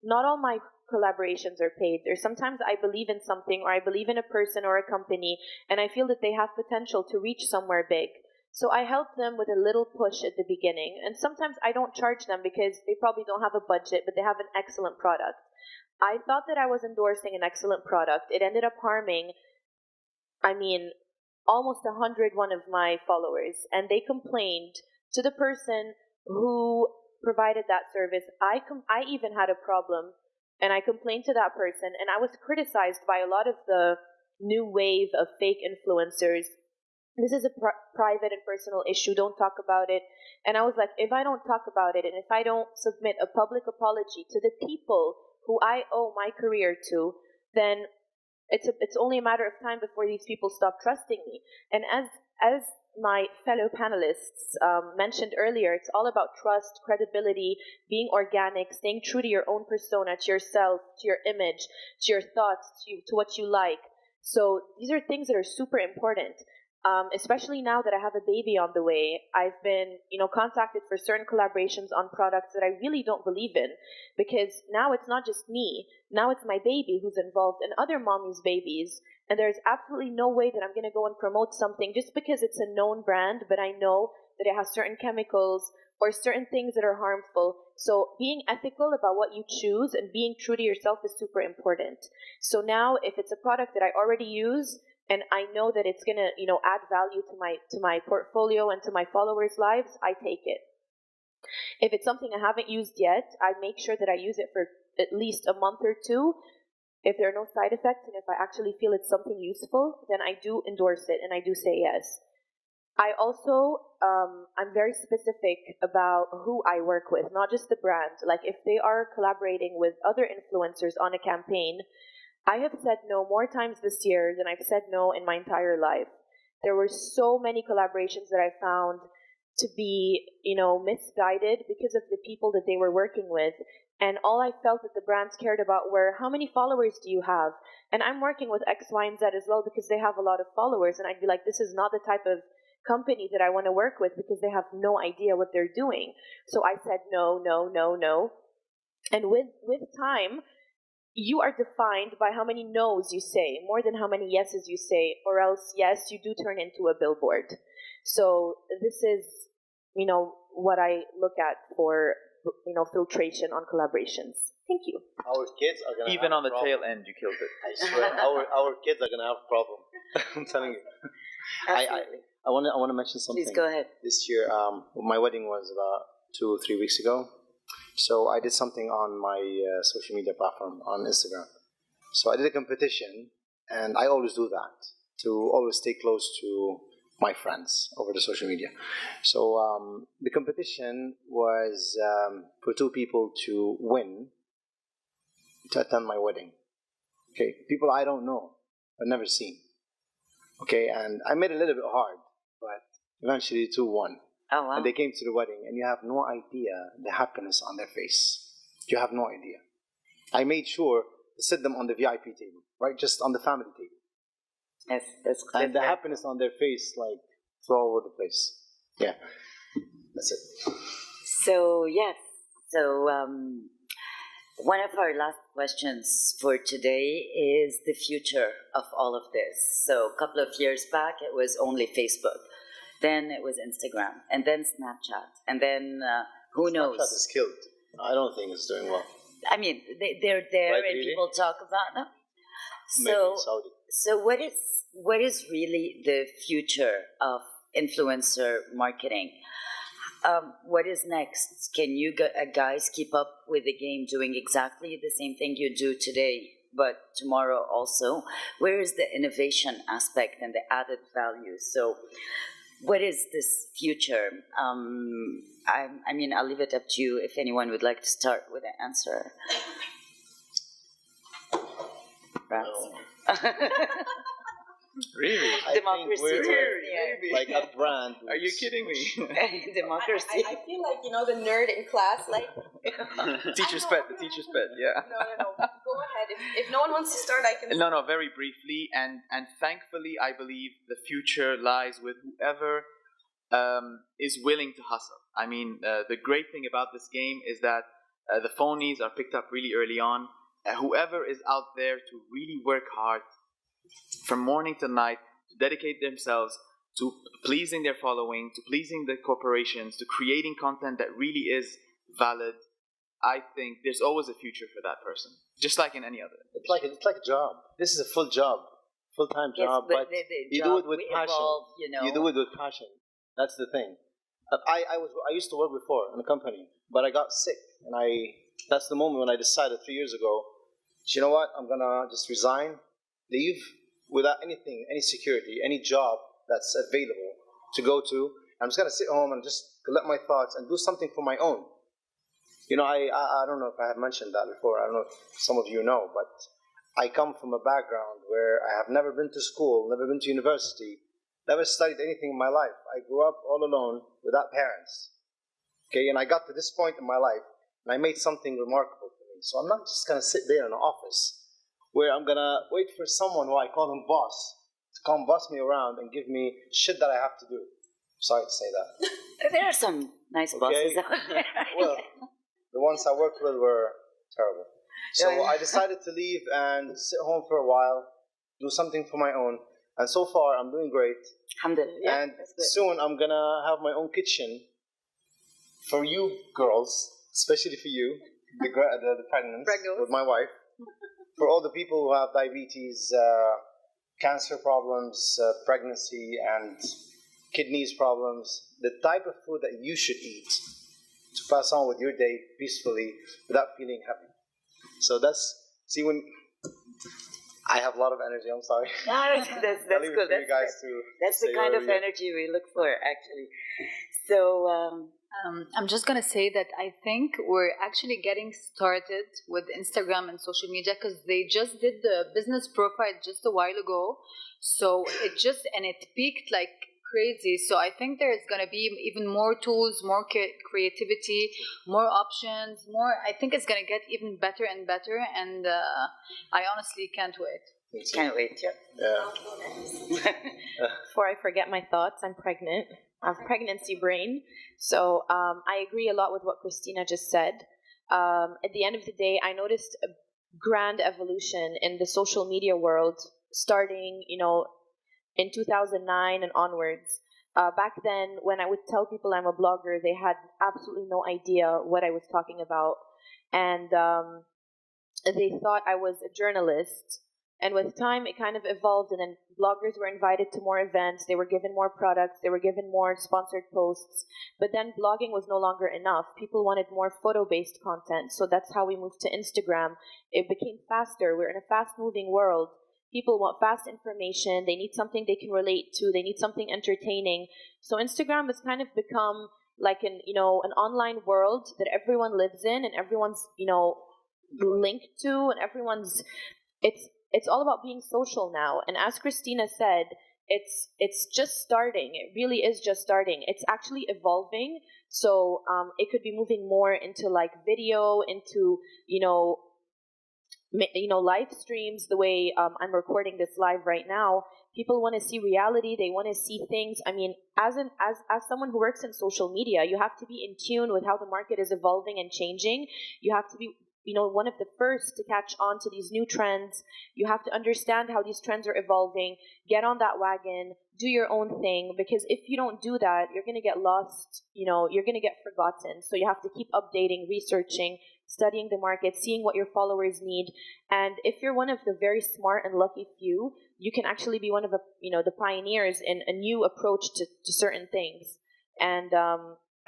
B: Not all my collaborations are paid. There's sometimes I believe in something, or I believe in a person or a company, and I feel that they have potential to reach somewhere big. So I help them with a little push at the beginning. And sometimes I don't charge them because they probably don't have a budget, but they have an excellent product. I thought that I was endorsing an excellent product. It ended up harming, almost 101 of my followers, and they complained to the person who provided that service. I even had a problem, and I complained to that person, and I was criticized by a lot of the new wave of fake influencers. This is a private and personal issue. Don't talk about it. And I was like, if I don't talk about it, and if I don't submit a public apology to the people who I owe my career to, then it's only a matter of time before these people stop trusting me. And as my fellow panelists mentioned earlier, it's all about trust, credibility, being organic, staying true to your own persona, to yourself, to your image, to your thoughts, to what you like. So these are things that are super important. Especially now that I have a baby on the way. I've been, contacted for certain collaborations on products that I really don't believe in, because now it's not just me. Now it's my baby who's involved and other mommies' babies. And there's absolutely no way that I'm going to go and promote something just because it's a known brand, but I know that it has certain chemicals or certain things that are harmful. So being ethical about what you choose and being true to yourself is super important. So now if it's a product that I already use and I know that it's going to, add value to my portfolio and to my followers' lives, I take it. If it's something I haven't used yet, I make sure that I use it for at least a month or two. If there are no side effects and if I actually feel it's something useful, then I do endorse it and I do say yes. I also, I'm very specific about who I work with, not just the brand. Like if they are collaborating with other influencers on a campaign, I have said no more times this year than I've said no in my entire life. There were so many collaborations that I found to be, misguided because of the people that they were working with. And all I felt that the brands cared about were, how many followers do you have? And I'm working with X, Y, and Z as well because they have a lot of followers. And I'd be like, this is not the type of company that I want to work with because they have no idea what they're doing. So I said no, no, no, no. And with time, you are defined by how many no's you say, more than how many yeses you say, or else, yes, you do turn into a billboard. So this is, what I look at for, filtration on collaborations. Thank you.
D: Our kids are gonna
C: Even
D: have
C: on the
D: a problem.
C: tail end, you killed it.
D: I swear, our kids are gonna have a problem. I'm telling you. I want to mention something.
A: Please go ahead.
D: This year, my wedding was about 2 or 3 weeks ago. So I did something on my social media platform on Instagram. So I did a competition, and I always do that to always stay close to my friends over the social media. So the competition was for 2 people to win to attend my wedding. Okay, people I don't know, I've never seen. Okay, and I made it a little bit hard, but eventually 2 won.
A: Oh, wow.
D: And they came to the wedding, and you have no idea the happiness on their face. You have no idea. I made sure to sit them on the VIP table, right, just on the family table.
A: Yes, that's
D: And the
A: clever.
D: happiness on their face, like, it's all over the place. Yeah, that's it.
A: So, yes. So, one of our last questions for today is the future of all of this. So, a couple of years back, it was only Facebook. Then it was Instagram. And then Snapchat. And then, who knows?
D: Snapchat is killed. I don't think it's doing well.
A: I mean, they're there
D: Right,
A: and
D: really?
A: people talk about them.
D: Maybe
A: So,
D: in Saudi.
A: so what is really the future of influencer marketing? What is next? Can you guys keep up with the game doing exactly the same thing you do today, but tomorrow also? Where is the innovation aspect and the added value? So what is this future? I mean, I'll leave it up to you if anyone would like to start with an answer.
C: Really?
D: I think
A: Democracy.
D: we're
A: Yeah.
D: like a brand.
C: Are you kidding me?
A: Democracy.
B: I feel like, the nerd in class, like,
C: Teacher's pet, the teacher's pet, yeah.
B: no. Go ahead. If no one wants to start, I can.
C: No, very briefly, and thankfully, I believe the future lies with whoever is willing to hustle. I mean, the great thing about this game is that the phonies are picked up really early on. Whoever is out there to really work hard from morning to night, to dedicate themselves to pleasing their following, to pleasing the corporations, to creating content that really is valid, I think there's always a future for that person, just like in any other.
D: It's like a job. This is a full job, full-time
A: Yes,
D: job,
A: but
D: but
A: the
D: you
A: job
D: do it with
A: we
D: passion.
A: evolve,
D: You do it with passion. That's the thing. I used to work before in a company, but I got sick, and that's the moment when I decided 3 years ago, you know what? I'm gonna just resign, leave without anything, any security, any job that's available to go to. I'm just gonna sit home and just collect my thoughts and do something for my own. I don't know if I have mentioned that before. I don't know if some of you know, but I come from a background where I have never been to school, never been to university, never studied anything in my life. I grew up all alone without parents. Okay, and I got to this point in my life, and I made something remarkable for me. So I'm not just gonna sit there in an office where I'm gonna wait for someone who I call him boss to come boss me around and give me shit that I have to do. Sorry to say that.
A: There are some nice bosses out there.
D: Well, the ones I worked with were terrible. So I decided to leave and sit home for a while do something for my own. And so far, I'm doing great.
A: Alhamdulillah. Yeah,
D: And
A: that's good.
D: soon, I'm gonna have my own kitchen for you girls, especially for you, the pregnant, with my wife. For all the people who have diabetes, cancer problems, pregnancy, and kidneys problems, the type of food that you should eat to pass on with your day peacefully without feeling heavy. So see, when I have a lot of energy, I'm sorry.
A: No, that's
D: I'll
A: good.
D: leave it for you guys to
A: That's the
D: say
A: kind of
D: whatever you-
A: energy we look for, actually. So,
E: I'm just gonna say that I think we're actually getting started with Instagram and social media because they just did the business profile just a while ago. So it peaked like crazy. So I think there's gonna be even more tools, more creativity, more options, more. I think it's gonna get even better and better, and I honestly can't wait.
A: can't wait. Yeah.
D: Yeah.
B: Before I forget my thoughts, I'm pregnant. I have pregnancy brain. So I agree a lot with what Christina just said. At the end of the day, I noticed a grand evolution in the social media world starting, in 2009 and onwards. Back then, when I would tell people I'm a blogger, they had absolutely no idea what I was talking about. And they thought I was a journalist. And with time, it kind of evolved, and then bloggers were invited to more events, they were given more products, they were given more sponsored posts. But then blogging was no longer enough. People wanted more photo-based content, so that's how we moved to Instagram. It became faster. We're in a fast-moving world. People want fast information, they need something they can relate to, they need something entertaining. So Instagram has kind of become like an online world that everyone lives in and everyone's, linked to, and everyone's, it's all about being social now. And as Christina said, it's just starting. It really is just starting. It's actually evolving. So it could be moving more into like video, into live streams. The way I'm recording this live right now, people want to see reality. They want to see things. I mean, as someone who works in social media, you have to be in tune with how the market is evolving and changing. You have to be one of the first to catch on to these new trends. You have to understand how these trends are evolving, get on that wagon, do your own thing, because if you don't do that, you're going to get lost, you're going to get forgotten. So you have to keep updating, researching, studying the market, seeing what your followers need. And if you're one of the very smart and lucky few, you can actually be one of the pioneers in a new approach to certain things. And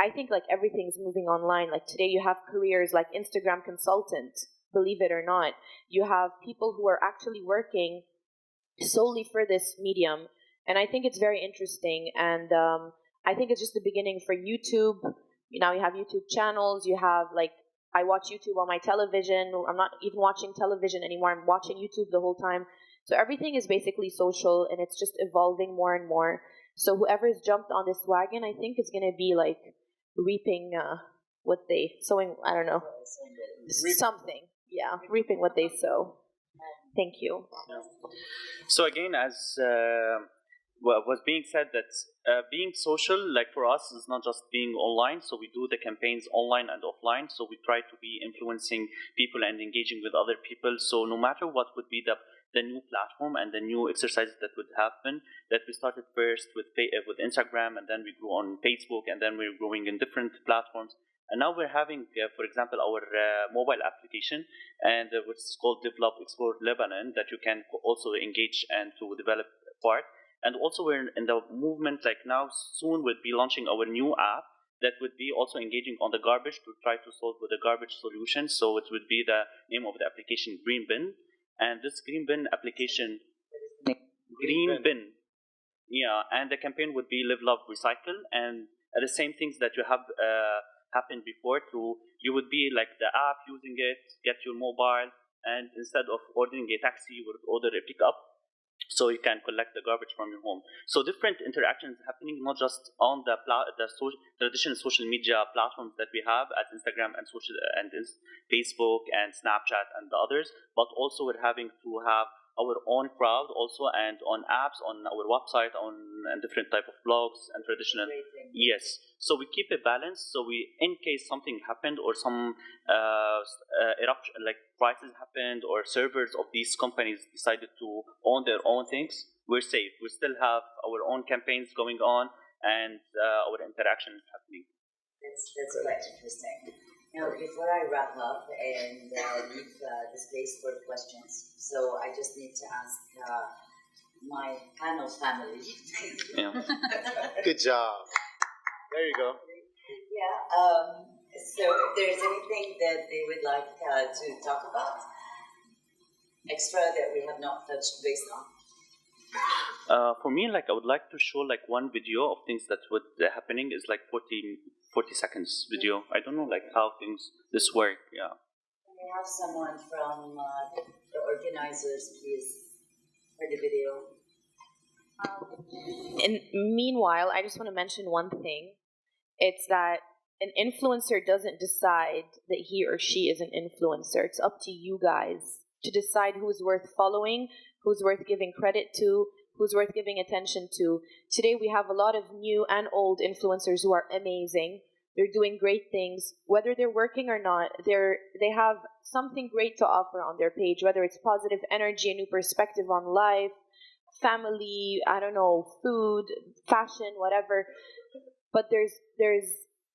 B: I think like everything's moving online. Like today you have careers like Instagram consultant, believe it or not. You have people who are actually working solely for this medium. And I think it's very interesting. And I think it's just the beginning for YouTube. Now you have YouTube channels. You have I watch YouTube on my television. I'm not even watching television anymore. I'm watching YouTube the whole time. So everything is basically social, and it's just evolving more and more. So whoever's jumped on this wagon, I think is going to be reaping sowing, I don't know, something. Yeah, reaping what they sow. Thank you.
F: So again, as was being said, that being social, for us, is not just being online. So we do the campaigns online and offline. So we try to be influencing people and engaging with other people. So no matter what would be the new platform and the new exercises that would happen, that we started first with Instagram, and then we grew on Facebook, and then we're growing in different platforms. And now we're having, for example, our mobile application, and which is called Develop Explore Lebanon, that you can also engage and to develop part. And also we're in the movement, now soon we'll be launching our new app that would be also engaging on the garbage to try to solve with the garbage solution. So it would be the name of the application Green Bin. And this Green Bin application, Green Bin. Yeah, and the campaign would be Live, Love, Recycle. And the same things that you have happened before, you would be like the app, using it, get your mobile, and instead of ordering a taxi, you would order a pickup, so you can collect the garbage from your home. So different interactions happening, not just on the traditional social media platforms that we have as Instagram and Facebook and Snapchat and the others, but also we're having to have our own crowd also, and on apps, on our website, on and different type of blogs and traditional Yes. So we keep a balance. So we, in case something happened or some eruption, like prices happened or servers of these companies decided to own their own things, we're safe. We still have our own campaigns going on and our interaction is happening.
A: That's quite interesting. Now, before I wrap up and leave the space for questions, so I just need to ask my panel family.
F: Yeah.
D: Good job. There you go.
A: Yeah. So, if there's anything that they would like to talk about, extra that we have not touched base on.
F: For me, like I would like to show like one video of things that would happening is like 40 seconds video. I don't know like how things this work. Yeah.
A: Can we have someone from the organizers, please, for the video?
B: And meanwhile, I just want to mention one thing. It's that an influencer doesn't decide that he or she is an influencer. It's up to you guys to decide who's worth following, who's worth giving credit to, who's worth giving attention to. Today we have a lot of new and old influencers who are amazing. They're doing great things. Whether they're working or not, they have something great to offer on their page, whether it's positive energy, a new perspective on life, family, I don't know, food, fashion, whatever. But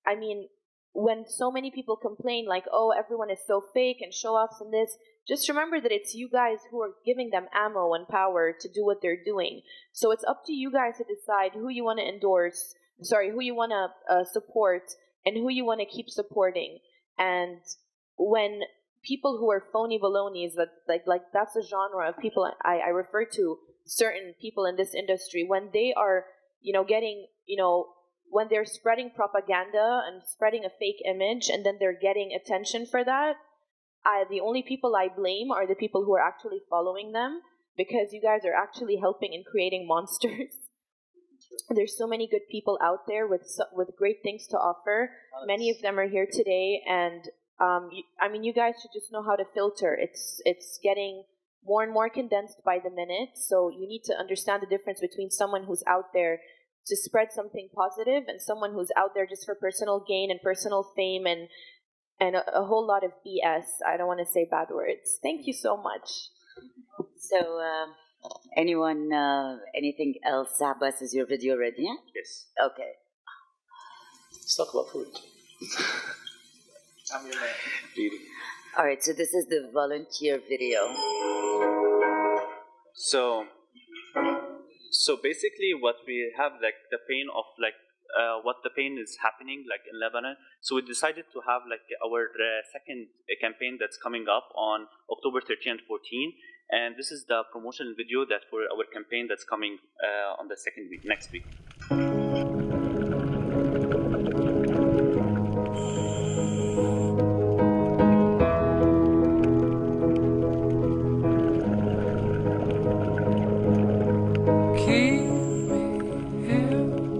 B: I mean, when so many people complain like, oh, everyone is so fake and show-offs and this, just remember that it's you guys who are giving them ammo and power to do what they're doing. So it's up to you guys to decide who you want to who you want to support and who you want to keep supporting. And when people who are phony balonies, that like that's a genre of people I refer to, certain people in this industry, when they are, getting, when they're spreading propaganda and spreading a fake image and then they're getting attention for that, the only people I blame are the people who are actually following them, because you guys are actually helping in creating monsters. There's so many good people out there with great things to offer. Many of them are here today, and you guys should just know how to filter. It's getting more and more condensed by the minute, so you need to understand the difference between someone who's out there to spread something positive and someone who's out there just for personal gain and personal fame and a whole lot of BS. I don't want to say bad words. Thank you so much.
A: So, anyone, anything else? Abbas, is your video ready? Yeah?
F: Yes.
A: Okay.
D: Let's talk about food.
C: I'm your man.
D: Really.
A: All right, so this is the volunteer video.
F: So basically what we have like the pain of like what the pain is happening like in Lebanon. So we decided to have like our second campaign that's coming up on October 13 and 14. And this is the promotional video that for our campaign that's coming on the second week, next week.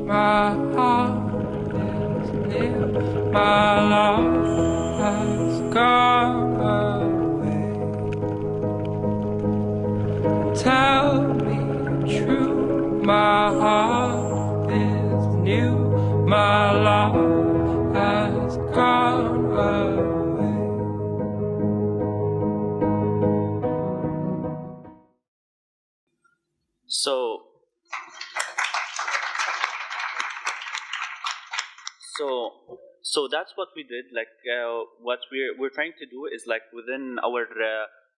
G: My heart is near, my love has gone away. Tell me true, my heart is new, my love has gone away.
F: So that's what we did. Like what we're trying to do is like within our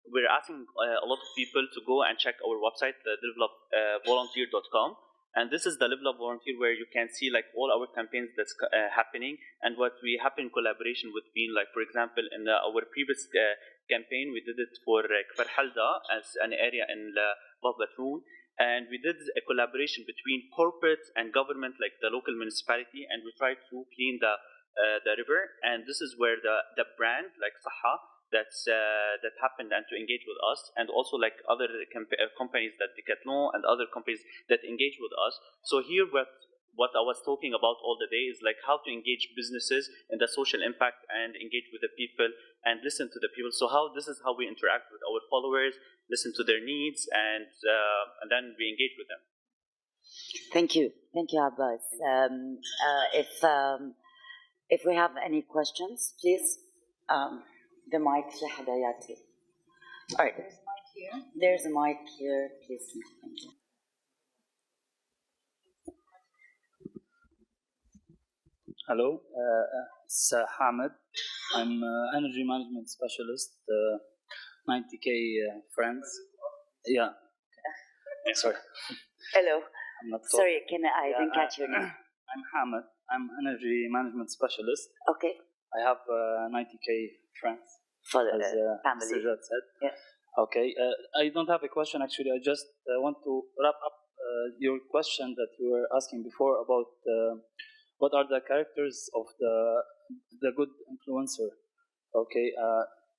F: we're asking a lot of people to go and check our website, developvolunteer.com, and this is the Level Up Volunteer where you can see like all our campaigns that's happening and what we have in collaboration with Bean. Like for example, in our previous campaign, we did it for Kfar Halda as an area in Bab Batroun. And we did a collaboration between corporate and government, like the local municipality, and we tried to clean the river. And this is where the brand, like Saha, that happened and to engage with us, and also like other companies that Decathlon and other companies that engage with us. So here, what I was talking about all the day is like how to engage businesses in the social impact and engage with the people and listen to the people. So this is how we interact with our followers, listen to their needs, and then we engage with them.
A: Thank you, Abbas. If we have any questions, please, the mic في حدا يعطي. All right, there's a mic here, please. Thank you.
H: Hello, it's Hamid. I'm energy management specialist, 90K friends. Yeah. Sorry.
A: Hello.
H: I'm not
A: Sorry, I didn't catch your name.
H: I'm Hamid. I'm energy management specialist.
A: Okay.
H: I have 90K friends.
A: For the
H: as
A: family.
H: Mr. Jad said.
A: Yeah.
H: Okay. I don't have a question actually. I just want to wrap up your question that you were asking before about what are the characters of the good influencer. Okay.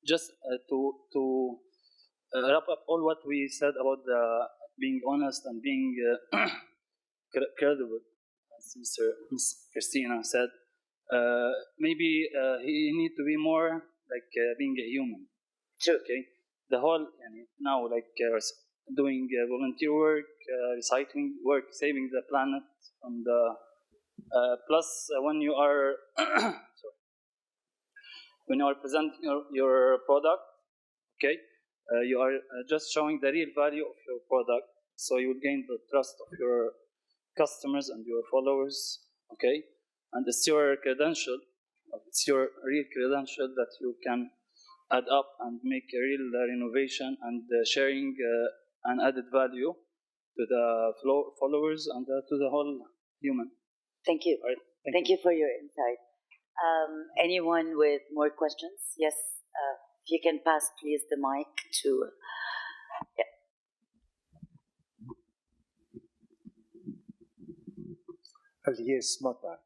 H: Just to wrap up all what we said about being honest and being credible, as Miss Christina said. Maybe he need to be more like being a human.
A: True.
H: Okay. The whole now like doing volunteer work, recycling work, saving the planet from the. Plus, when you are when you are presenting your product, okay, you are just showing the real value of your product, so you will gain the trust of your customers and your followers. Okay. And it's your credential, it's your real credential that you can add up and make a real renovation and sharing an added value to the followers and to the whole human.
A: Thank you.
H: Right.
A: Thank you for your insight. Anyone with more questions? Yes. If you can pass, please, the mic to. Yeah.
I: Yes, Mata.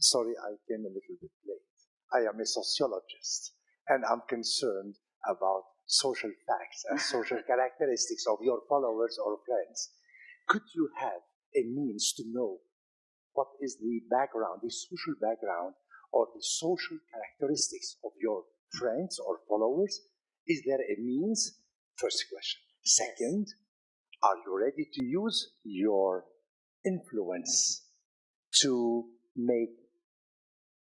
I: Sorry, I came a little bit late. I am a sociologist, and I'm concerned about social facts and social characteristics of your followers or friends. Could you have a means to know what is the background, the social background, or the social characteristics of your friends or followers? Is there a means? First question. Second, are you ready to use your influence to make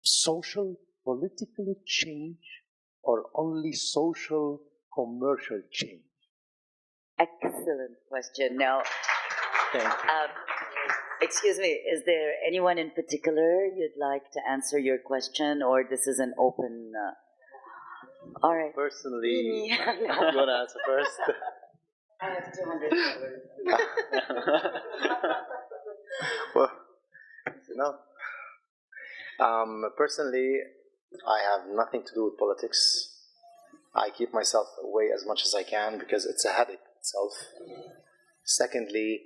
I: social, political change, or only social, commercial change?
A: Excellent question. Now, excuse me, is there anyone in particular you'd like to answer your question, or this is an open? All right.
D: Personally, I'm going to answer first.
A: I have 200 followers.
D: Well, personally, I have nothing to do with politics. I keep myself away as much as I can because it's a headache itself. Secondly,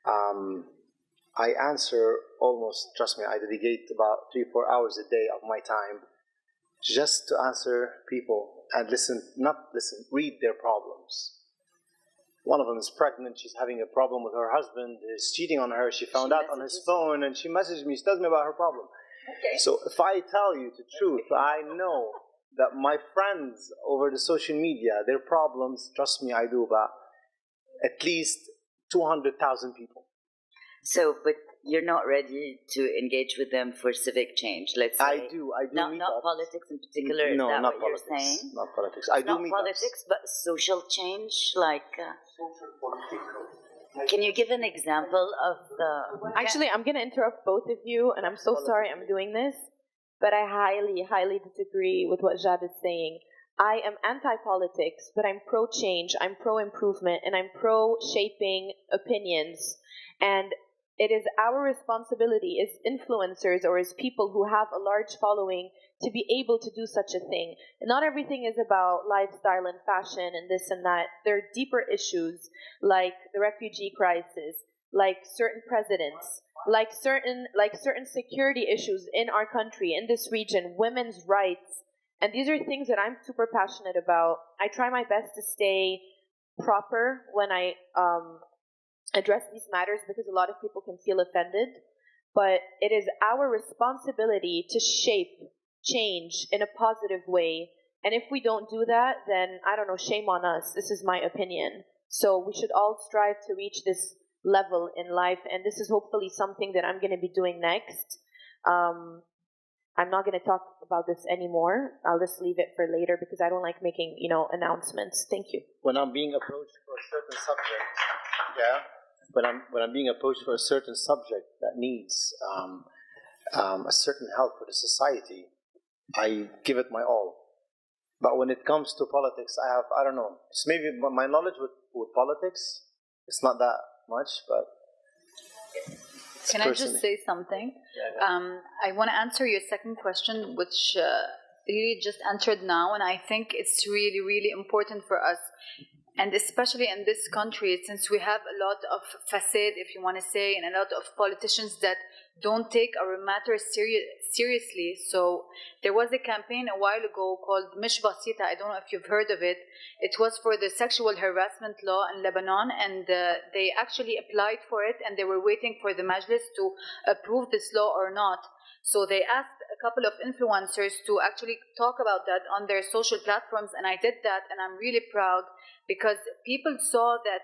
D: I answer almost, trust me, I dedicate about 3-4 hours a day of my time just to answer people and read their problems. One of them is pregnant, she's having a problem with her husband, is cheating on her, she found out on his phone, and she messaged me, she tells me about her problem. Okay. So if I tell you the truth, I know that my friends over the social media, their problems, trust me, I do about at least 200,000 people.
A: So, but you're not ready to engage with them for civic change, let's say.
D: I do
A: not politics in particular,
D: no,
A: is that
D: not
A: what
D: politics.
A: You're saying?
D: Not politics.
A: It's not politics, but social change, like... Can you give an example of the...
B: Actually, I'm going to interrupt both of you, and I'm so sorry I'm doing this, but I highly, highly disagree with what Jad is saying. I am anti-politics, but I'm pro-change, I'm pro-improvement, and I'm pro-shaping opinions. And it is our responsibility as influencers or as people who have a large following to be able to do such a thing. And not everything is about lifestyle and fashion and this and that. There are deeper issues like the refugee crisis, like certain presidents, like certain security issues in our country, in this region, women's rights. And these are things that I'm super passionate about. I try my best to stay proper when I address these matters because a lot of people can feel offended. But it is our responsibility to shape change in a positive way. And if we don't do that, then I don't know, shame on us. This is my opinion. So we should all strive to reach this level in life, and this is hopefully something that I'm going to be doing next. I'm not going to talk about this anymore. I'll just leave it for later because I don't like making, announcements. Thank you.
D: When I'm being approached for a certain subject, yeah. When I'm being approached for a certain subject that needs a certain help for the society, I give it my all. But when it comes to politics, I don't know. It's maybe my knowledge with politics, it's not that much, but.
E: Can I just say something? I want to answer your second question, which you just answered now, and I think it's really, really important for us, and especially in this country, since we have a lot of facade, if you want to say, and a lot of politicians that don't take our matters seriously. So there was a campaign a while ago called Mish Basita. I don't know if you've heard of it. It was for the sexual harassment law in Lebanon, and they actually applied for it, and they were waiting for the Majlis to approve this law or not. So they asked a couple of influencers to actually talk about that on their social platforms, and I did that, and I'm really proud because people saw that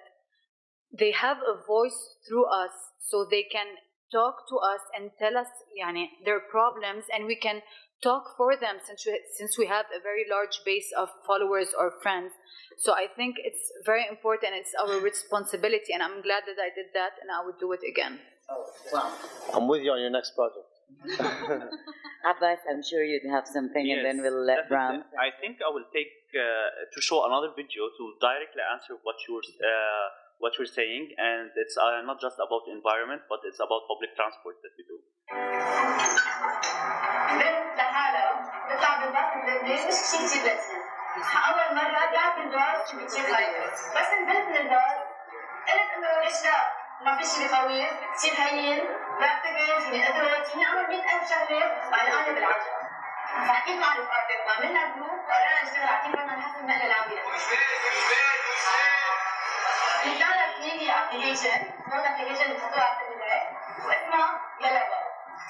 E: they have a voice through us, so they can talk to us and tell us their problems, and we can talk for them since we have a very large base of followers or friends. So I think it's very important. It's our responsibility, and I'm glad that I did that, and I would do it again.
D: I'm with you on your next project.
A: Abbas, I'm sure you'd have something,
F: Yes,
A: and then we'll let Bram.
F: I think I will take to show another video to directly answer what you're saying, and it's not just about environment, but it's about public transport that we do.
J: بنت لحالها بتطلع بالباص اللبناني مش شيء كتير لذيذ. أول مرة طلعت بالباص كنت كتير خايفة، بس نزلت من الباص قلت إنه ليش لا؟ ما في شيء بخوف، كتير هين، بعتبر فيني أدرس، فيني أعمل 100,000 شغلة وعلقانة بالعجلة. فحكيت مع رفقاتي وعملنا جروب وقررنا نشتغل على كيف بدنا نحسن النقل العام. نزلنا كليني ابلكيشن، هون ابلكيشن بتحطوه على التليفون واسمها يلا باص.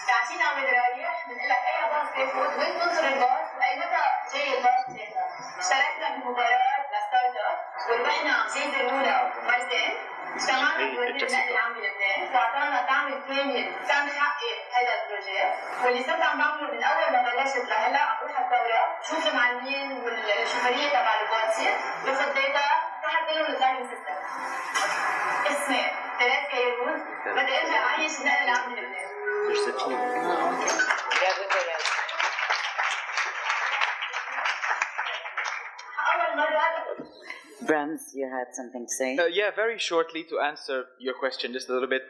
J: ساعتين عم نرايح بنقول لك اي باص تاخذ وين تنطر الباص واي متى جاي الباص تاخذ. اشتركنا بمباراة لستارت اب وربحنا جايزة الأولى مرتين. اشتغلنا بوزير النقل العام بلبنان واعطانا دعم كامل تا نحقق هذا البروجي، واللي صرت عم بعمله من اول ما بلشت لهلا عم بروح الدورة بشوف المعلمين والشوفيرية تبع الباصين باخذ داتا تحت لهم الدايرنج سيستم. اسمي ثلاث كيروز بدي ارجع اعيش النقل العام بلبنان.
A: Brahms, you had something to say?
C: Yeah, very shortly to answer your question just a little bit.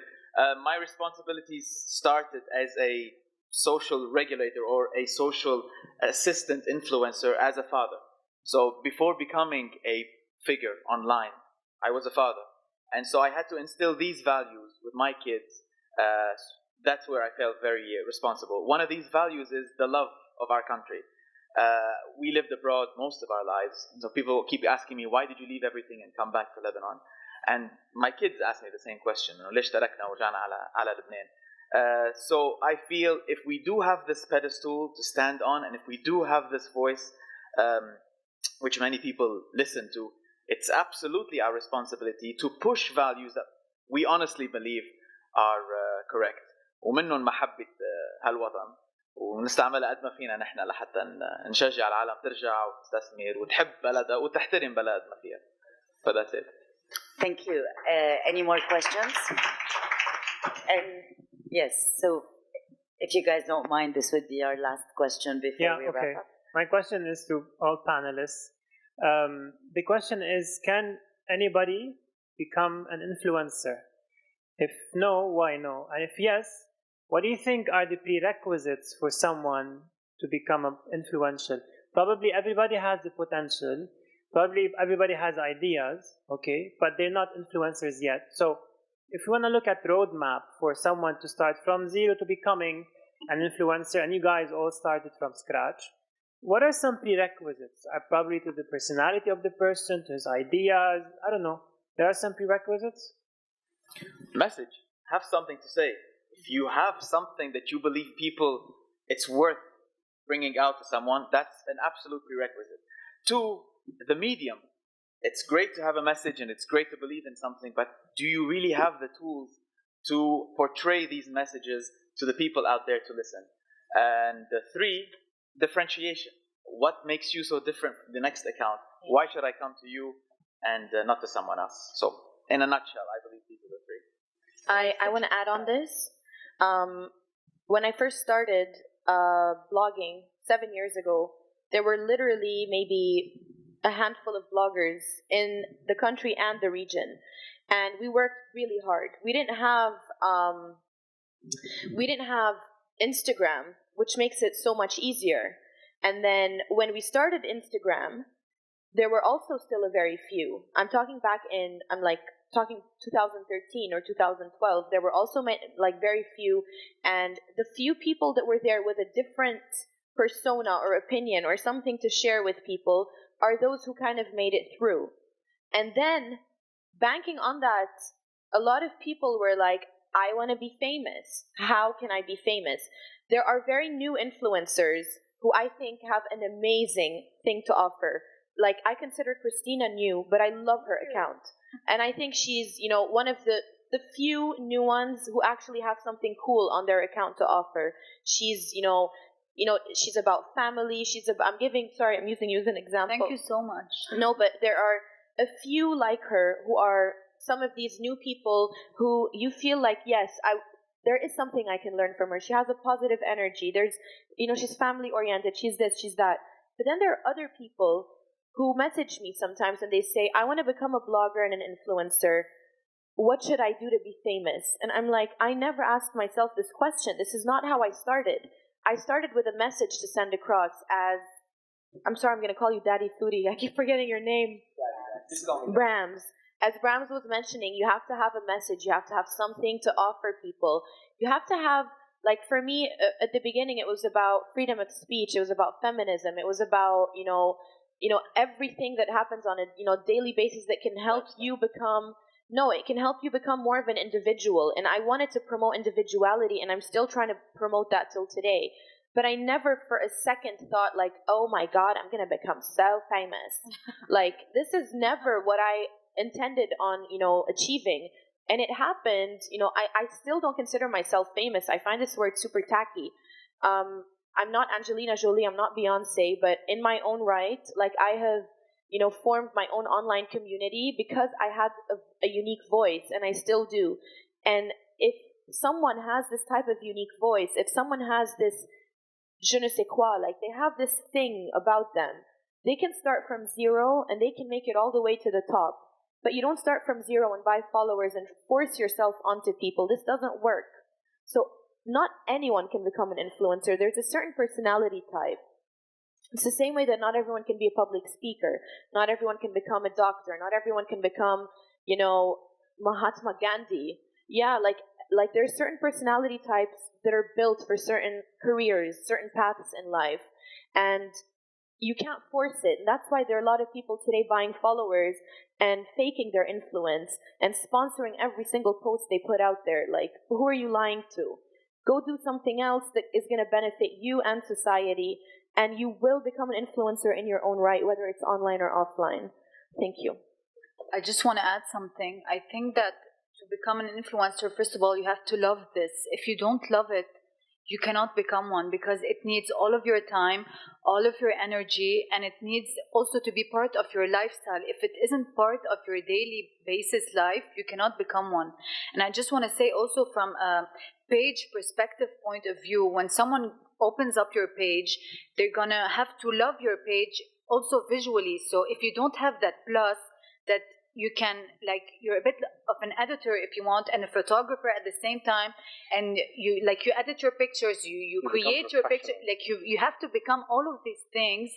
C: My responsibilities started as a social regulator or a social assistant influencer as a father. So before becoming a figure online, I was a father. And so I had to instill these values with my kids. That's where I felt very responsible. One of these values is the love of our country. We lived abroad most of our lives. So people keep asking me, why did you leave everything and come back to Lebanon? And my kids ask me the same question. ليش تركنا ورجعنا على لبنان? So I feel if we do have this pedestal to stand on, and if we do have this voice, which many people listen to, it's absolutely our responsibility to push values that we honestly believe are correct. ومنهم محبة هالوطن ونستعملها قد ما فينا نحن لحتى نشجع العالم ترجع وتستثمر وتحب بلدها وتحترم بلد ما فيها. So that's it.
A: Thank you. Any more questions? And yes, so if you guys don't mind, this would be our last question before we wrap up.
K: My question is to all panelists. The question is, can anybody become an influencer? If no, why no? And if yes, what do you think are the prerequisites for someone to become influential? Probably everybody has the potential. Probably everybody has ideas, okay, but they're not influencers yet. So if you want to look at roadmap for someone to start from zero to becoming an influencer, and you guys all started from scratch, what are some prerequisites? Probably to the personality of the person, to his ideas, I don't know. There are some prerequisites?
C: Message. Have something to say. If you have something that you believe people, it's worth bringing out to someone, that's an absolute prerequisite. Two, the medium. it's great to have a message and it's great to believe in something, but do you really have the tools to portray these messages to the people out there to listen? And 3, differentiation. What makes you so different from the next account? Why should I come to you and not to someone else? So, in a nutshell, I believe these are the 3.
B: I want to add on this. When I first started blogging 7 years ago, there were literally maybe a handful of bloggers in the country and the region, and we worked really hard. We didn't have Instagram, which makes it so much easier. And then when we started Instagram, there were also still a very few. I'm talking 2013 or 2012. There were also very few, and the few people that were there with a different persona or opinion or something to share with people are those who kind of made it through. And then, banking on that, a lot of people were like, I want to be famous. How can I be famous? There are very new influencers who I think have an amazing thing to offer. Like, I consider Christina new, but I love her account. And I think she's, one of the few new ones who actually have something cool on their account to offer. She's, she's about family. I'm using you as an example.
E: Thank you so much.
B: No, but there are a few like her who are some of these new people who you feel like, yes, there is something I can learn from her. She has a positive energy. There's, she's family oriented. She's this, she's that. But then there are other people who message me sometimes and they say, I want to become a blogger and an influencer. What should I do to be famous? And I'm like, I never asked myself this question. This is not how I started. I started with a message to send across as, I'm sorry, I'm going to call you Daddy Foodie. I keep forgetting your name. Brams. As Brams was mentioning, you have to have a message. You have to have something to offer people. You have to have, like for me, at the beginning, it was about freedom of speech. It was about feminism. It was about, everything that happens on a daily basis that can help you become, it can help you become more of an individual. And I wanted to promote individuality, and I'm still trying to promote that till today. But I never for a second thought like, oh my God, I'm going to become so famous. Like, this is never what I intended on, achieving. And it happened, I still don't consider myself famous. I find this word super tacky. I'm not Angelina Jolie, I'm not Beyonce, but in my own right, like I have, formed my own online community because I had a unique voice, and I still do. And if someone has this type of unique voice, if someone has this je ne sais quoi, like they have this thing about them, they can start from zero and they can make it all the way to the top. But you don't start from zero and buy followers and force yourself onto people. This doesn't work. So not anyone can become an influencer. There's a certain personality type. It's the same way that not everyone can be a public speaker. Not everyone can become a doctor. Not everyone can become, Mahatma Gandhi. Yeah, like there's certain personality types that are built for certain careers, certain paths in life. And you can't force it. And that's why there are a lot of people today buying followers and faking their influence and sponsoring every single post they put out there. Like, who are you lying to? Go do something else that is going to benefit you and society, and you will become an influencer in your own right, whether it's online or offline. Thank you.
E: I just want to add something. I think that to become an influencer, first of all, you have to love this. If you don't love it, you cannot become one, because it needs all of your time, all of your energy, and it needs also to be part of your lifestyle. If it isn't part of your daily basis life, you cannot become one. And I just want to say also from a page perspective point of view, when someone opens up your page, they're gonna have to love your page also visually. So if you don't have that plus, that you can, like, you're a bit of an editor if you want, and a photographer at the same time, and you edit your pictures, you create your picture, like you have to become all of these things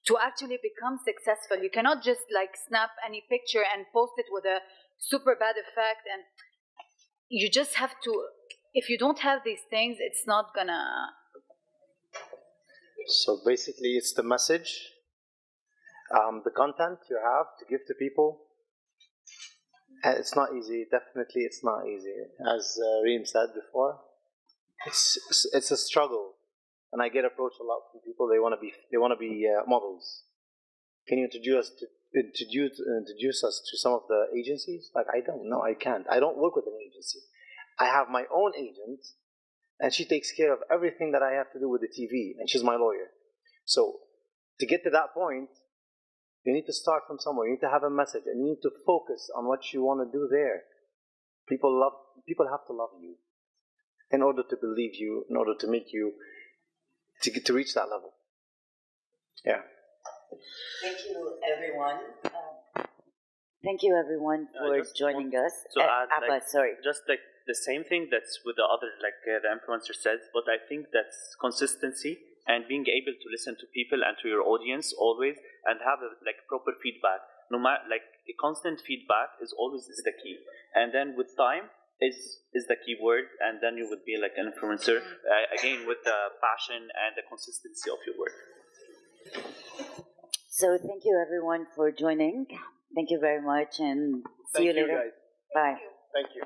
E: to actually become successful. You cannot just like snap any picture and post it with a super bad effect, and you just have to, if you don't have these things, it's not gonna.
D: So basically it's the message, the content you have to give to people. It's not easy. Definitely, it's not easy. As Reem said before, it's a struggle, and I get approached a lot from people. They want to be models. Can you introduce introduce us to some of the agencies? Like, I don't know, I can't. I don't work with an agency. I have my own agent, and she takes care of everything that I have to do with the TV, and she's my lawyer. So to get to that point, you need to start from somewhere. You need to have a message, and you need to focus on what you want to do there. People have to love you in order to believe you, in order to make you to reach that level. Yeah.
A: Thank you, everyone. Thank you, everyone, for joining us.
F: So
A: Abba, sorry.
F: Just like the same thing that's with the other, like the influencer said, but I think that's consistency and being able to listen to people and to your audience always, and have like proper feedback. No matter, like the constant feedback is the key, and then with time is the key word, and then you would be like an influencer again with the passion and the consistency of your work.
A: So thank you, everyone, for joining. Thank you very much, and see you later.
D: Guys.
A: Bye.
D: Thank you.